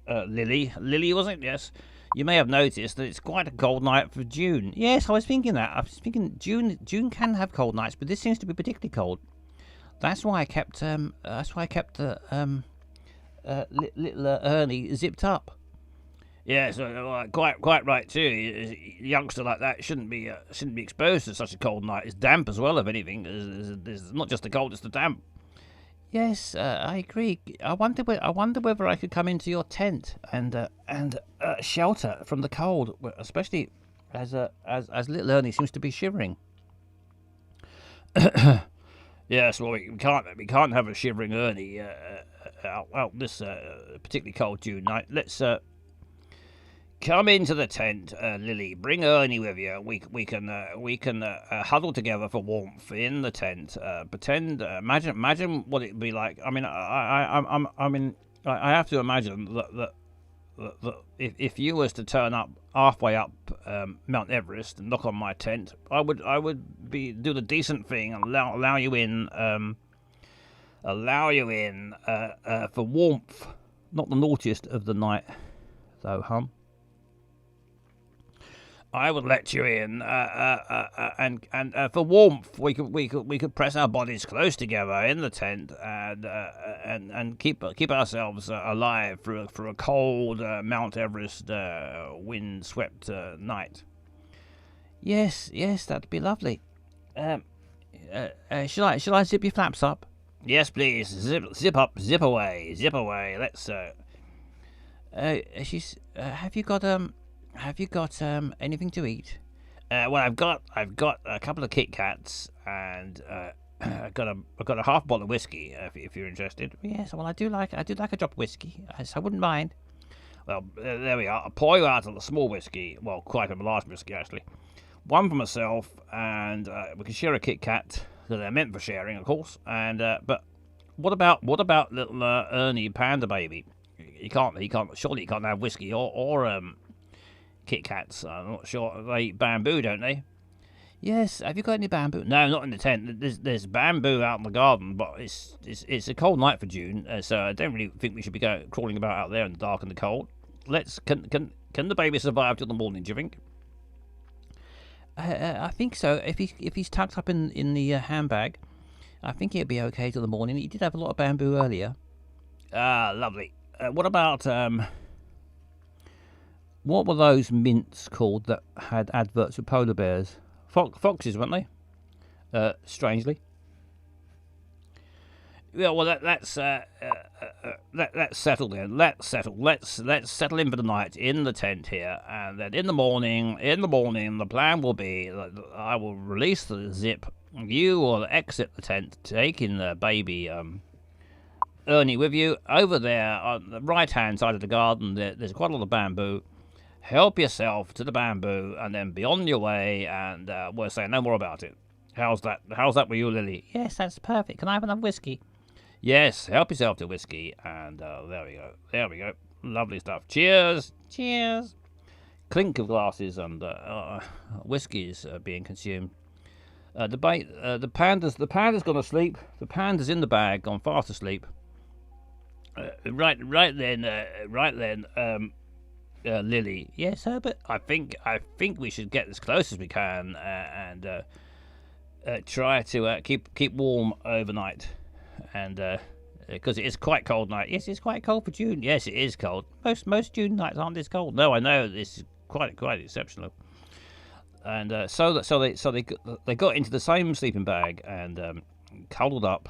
Speaker 2: Lily, wasn't it? Yes. You may have noticed that it's quite a cold night for June. Yes, I was thinking that. I was thinking June can have cold nights, but this seems to be particularly cold. That's why I kept little Ernie zipped up. Yeah, so quite right too. A youngster like that shouldn't be exposed to such a cold night. It's damp as well, if anything. There's not just the cold, it's the damp. Yes, I agree. I wonder whether I could come into your tent and shelter from the cold, especially as little Ernie seems to be shivering. Yes, well, we can't have a shivering Ernie out this particularly cold June night. Let's come into the tent, Lily. Bring Ernie with you. We can huddle together for warmth in the tent. Pretend, imagine what it'd be like. I mean, I have to imagine that if you was to turn up halfway up Mount Everest and knock on my tent, I would do the decent thing and allow you in for warmth. Not the naughtiest of the night, though, hum. I would let you in, and for warmth, we could press our bodies close together in the tent, and keep ourselves alive through a cold Mount Everest wind-swept night. Yes, that'd be lovely. Shall I zip your flaps up? Yes, please. Zip up, zip away. Let's. Have you got anything to eat? Well, I've got a couple of Kit Kats, and I've got a half bottle of whiskey. If you're interested. Yes. Well, I do like a drop of whiskey. So I wouldn't mind. Well, there we are. I'll pour you out of the small whiskey. Well, quite a large whiskey actually. One for myself, and we can share a Kit Kat. They're meant for sharing, of course. And but what about little Ernie Panda Baby? Surely he can't have whiskey or Kit Kats. I'm not sure. They eat bamboo, don't they? Yes. Have you got any bamboo? No, not in the tent. There's bamboo out in the garden, but it's a cold night for June, so I don't really think we should be crawling about out there in the dark and the cold. Can the baby survive till the morning? Do you think? I think so. If he's tucked up in the handbag, I think he'll be okay till the morning. He did have a lot of bamboo earlier. Ah, lovely. What about what were those mints called that had adverts for polar bears? Foxes, weren't they? Strangely. Yeah, well, let's settle then. Let's settle in for the night in the tent here, and then in the morning, the plan will be that I will release the zip. You will exit the tent, taking the baby Ernie with you. Over there on the right-hand side of the garden, there's quite a lot of bamboo. Help yourself to the bamboo, and then be on your way. And we'll say no more about it. How's that with you, Lily? Yes, that's perfect. Can I have another whiskey? Yes, help yourself to whiskey, and there we go. Lovely stuff. Cheers. Clink of glasses, and whiskey is being consumed. The panda's gone to sleep. The panda's in the bag, gone fast asleep. Right then, Lily. Yes, Herbert. I think we should get as close as we can, and try to keep warm overnight, and because it is quite cold night. Yes, it's quite cold for June. Yes, it is cold. Most June nights aren't this cold. No, I know this is quite exceptional. And so they got into the same sleeping bag and cuddled up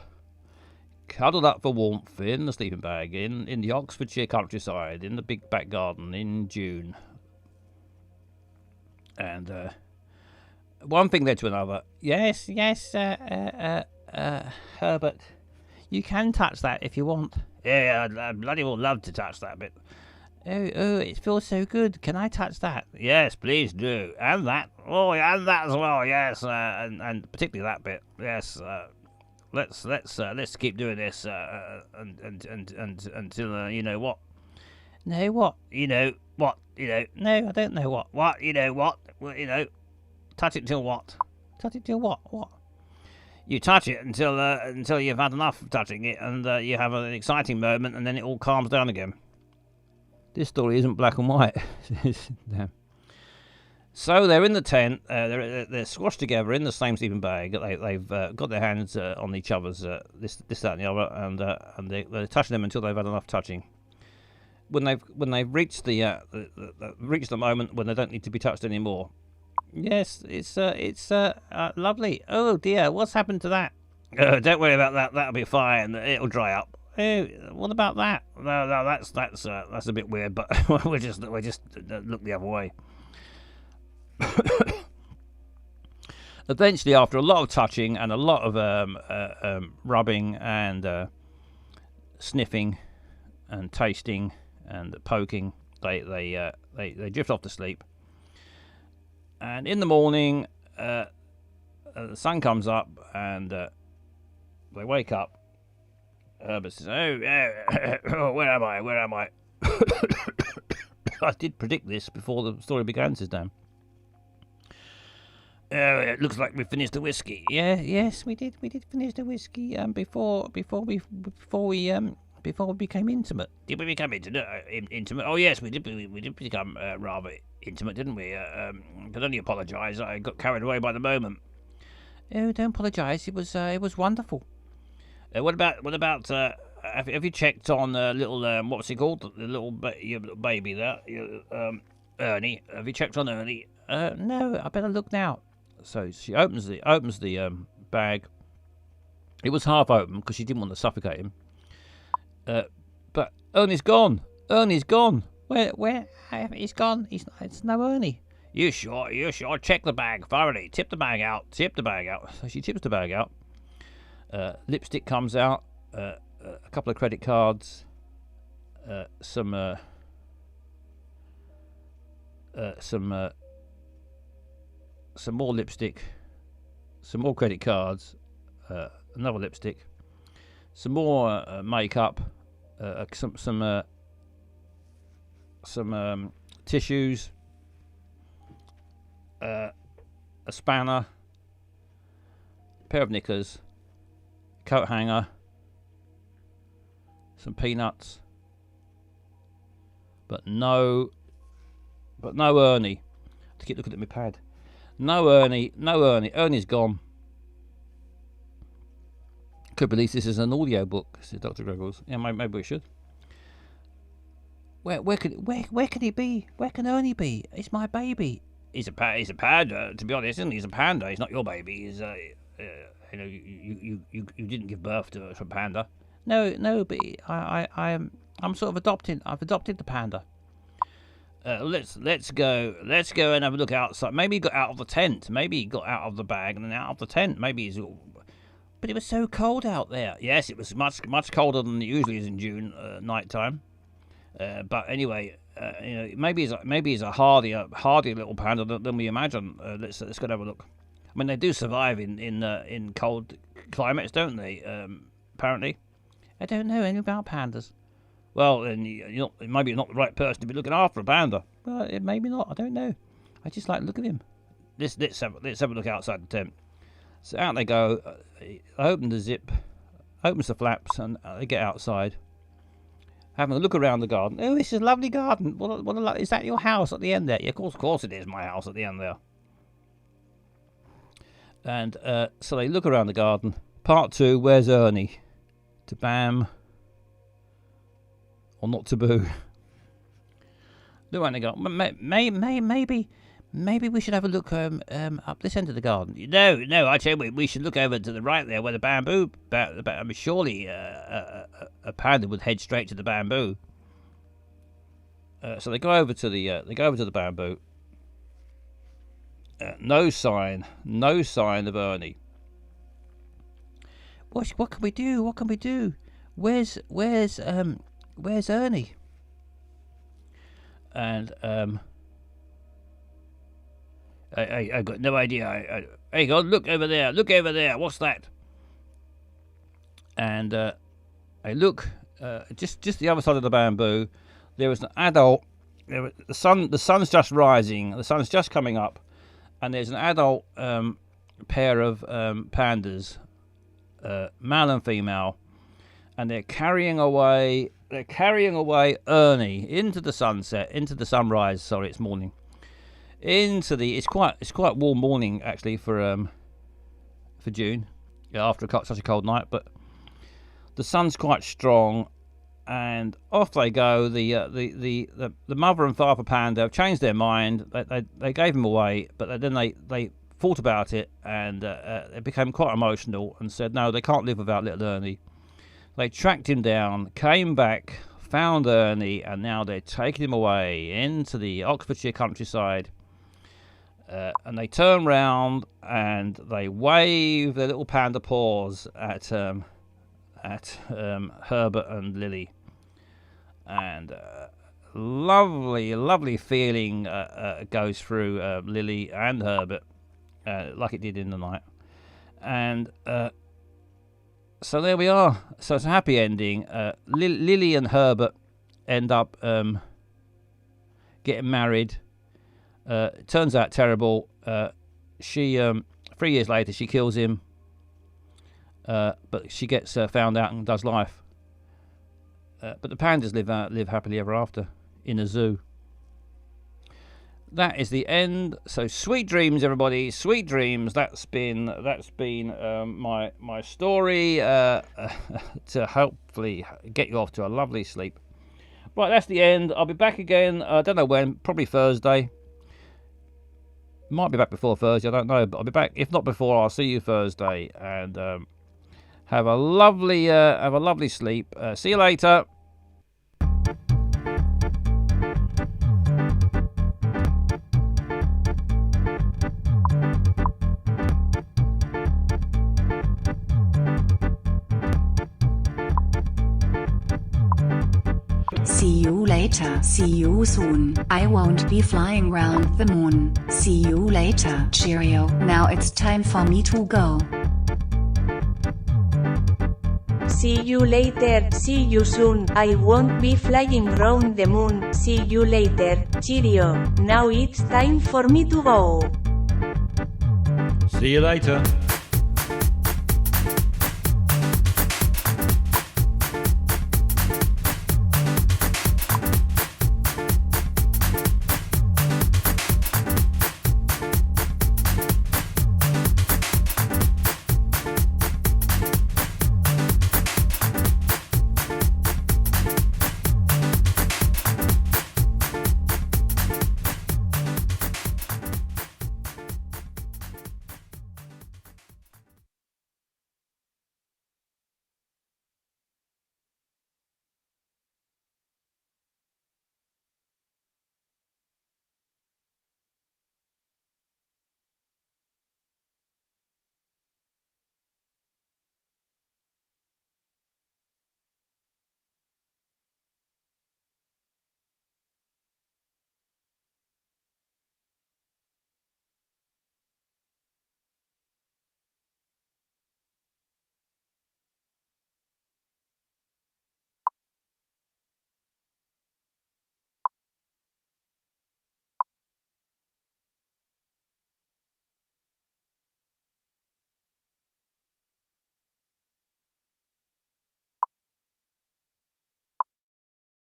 Speaker 2: for warmth in the sleeping bag in the Oxfordshire countryside in the big back garden in June. And one thing led to another. Yes, Herbert, you can touch that if you want. Yeah, I'd bloody well love to touch that bit. Oh, it feels so good. Can I touch that? Yes, please do. And that. Oh, and that as well. Yes, and particularly that bit. Yes. Let's keep doing this until you know what. No, what? You know what? You know. No, I don't know what. What? You know what? Well, you know. Touch it till what? Touch it till what? What? You touch it until you've had enough of touching it, and you have an exciting moment, and then it all calms down again. This story isn't black and white. Damn. So they're in the tent. They're squashed together in the same sleeping bag. They've got their hands on each other's this, that, and the other, and they're touching them until they've had enough touching. When they've reached the moment when they don't need to be touched anymore. Yes, it's lovely. Oh dear, what's happened to that? Don't worry about that. That'll be fine. It'll dry up. What about that? No, that's a bit weird, but we'll just look the other way. Eventually, after a lot of touching and a lot of rubbing and sniffing and tasting and poking, they drift off to sleep. And in the morning, the sun comes up and they wake up. Herbert says, "Oh, where am I? Where am I?" I did predict this before the story began, says Dan. It looks like we finished the whiskey. Yes, we did. We did finish the whiskey. Before we became intimate. Did we become intimate? Oh yes, we did. We did become rather intimate, didn't we? But only apologise. I got carried away by the moment. Oh, don't apologise. It was wonderful. What about? Have you checked on little what's he called? The little your little baby there, Ernie. Have you checked on Ernie? No. I better look now. So she opens the bag. It was half open because she didn't want to suffocate him. But Ernie's gone. Ernie's gone. Where? He's gone. It's no Ernie. You sure? Check the bag thoroughly. Tip the bag out. So she tips the bag out. Lipstick comes out. A couple of credit cards. Some more lipstick. Some more credit cards. Another lipstick. Some more makeup. Some tissues. A spanner. Pair of knickers. Coat hanger. Some peanuts. But no Ernie. I keep looking at my pad. No Ernie. Ernie's gone. Could release this as an audio book, said Dr. Greggles. Yeah, maybe we should. Where could he be? Where can Ernie be? It's my baby. He's a panda. To be honest, isn't he? He's a panda. He's not your baby. He's you didn't give birth to a panda. No, but I'm sort of adopting. I've adopted the panda. Let's go and have a look outside. Maybe he got out of the tent. Maybe he got out of the bag and then out of the tent. Maybe he's. But it was so cold out there. Yes, it was much colder than it usually is in June night time. But anyway, maybe he's a hardier little panda than we imagine. Let's go and have a look. I mean, they do survive in cold climates, don't they? Apparently, I don't know anything about pandas. Well, then maybe you're not the right person to be looking after a panda. Well, maybe not. I don't know. I just like to look at him. Let's have a look outside the tent. So out they go. I open the zip, opens the flaps, and they get outside. Having a look around the garden. Oh, this is a lovely garden. Is that your house at the end there? Yeah, of course it is my house at the end there. And so they look around the garden. Part 2, where's Ernie? To bam. Or not taboo. Look around the garden. Maybe we should have a look up this end of the garden. No, I tell you, we should look over to the right there where the bamboo. I mean, surely a panda would head straight to the bamboo. So they go over to the bamboo. No sign of Ernie. What can we do? Where's Ernie? And I got no idea. Hey God, look over there! What's that? And I look just the other side of the bamboo. There was an adult. The sun's just rising. The sun's just coming up, and there's an adult pair of pandas, male and female, and they're carrying away Ernie into the sunrise. Sorry, it's morning. It's quite warm morning actually for June, after such a cold night, but the sun's quite strong, and off they go. The mother and father panda have changed their mind. They gave him away, but then they thought about it, and they became quite emotional and said no, they can't live without little Ernie. They tracked him down, came back, found Ernie, and now they're taking him away into the Oxfordshire countryside. And they turn round and they wave their little panda paws at Herbert and Lily, and lovely feeling goes through Lily and Herbert, like it did in the night. And so there we are. So it's a happy ending. Lily and Herbert end up getting married. It turns out terrible. She 3 years later she kills him, but she gets found out and does life. But the pandas live happily ever after in a zoo. That is the end. So sweet dreams, everybody. Sweet dreams. That's been my story to hopefully get you off to a lovely sleep. Right, that's the end. I'll be back again. I don't know when. Probably Thursday. Might be back before Thursday, I don't know, but I'll be back. If not before, I'll see you Thursday, and have a lovely sleep. See you later.
Speaker 8: See you later. See you soon. I won't be flying round the moon. See you later. Cheerio. Now it's time for me to go.
Speaker 9: See you later. See you soon. I won't be flying round the moon. See you later. Cheerio. Now it's time for me to go.
Speaker 1: See you later.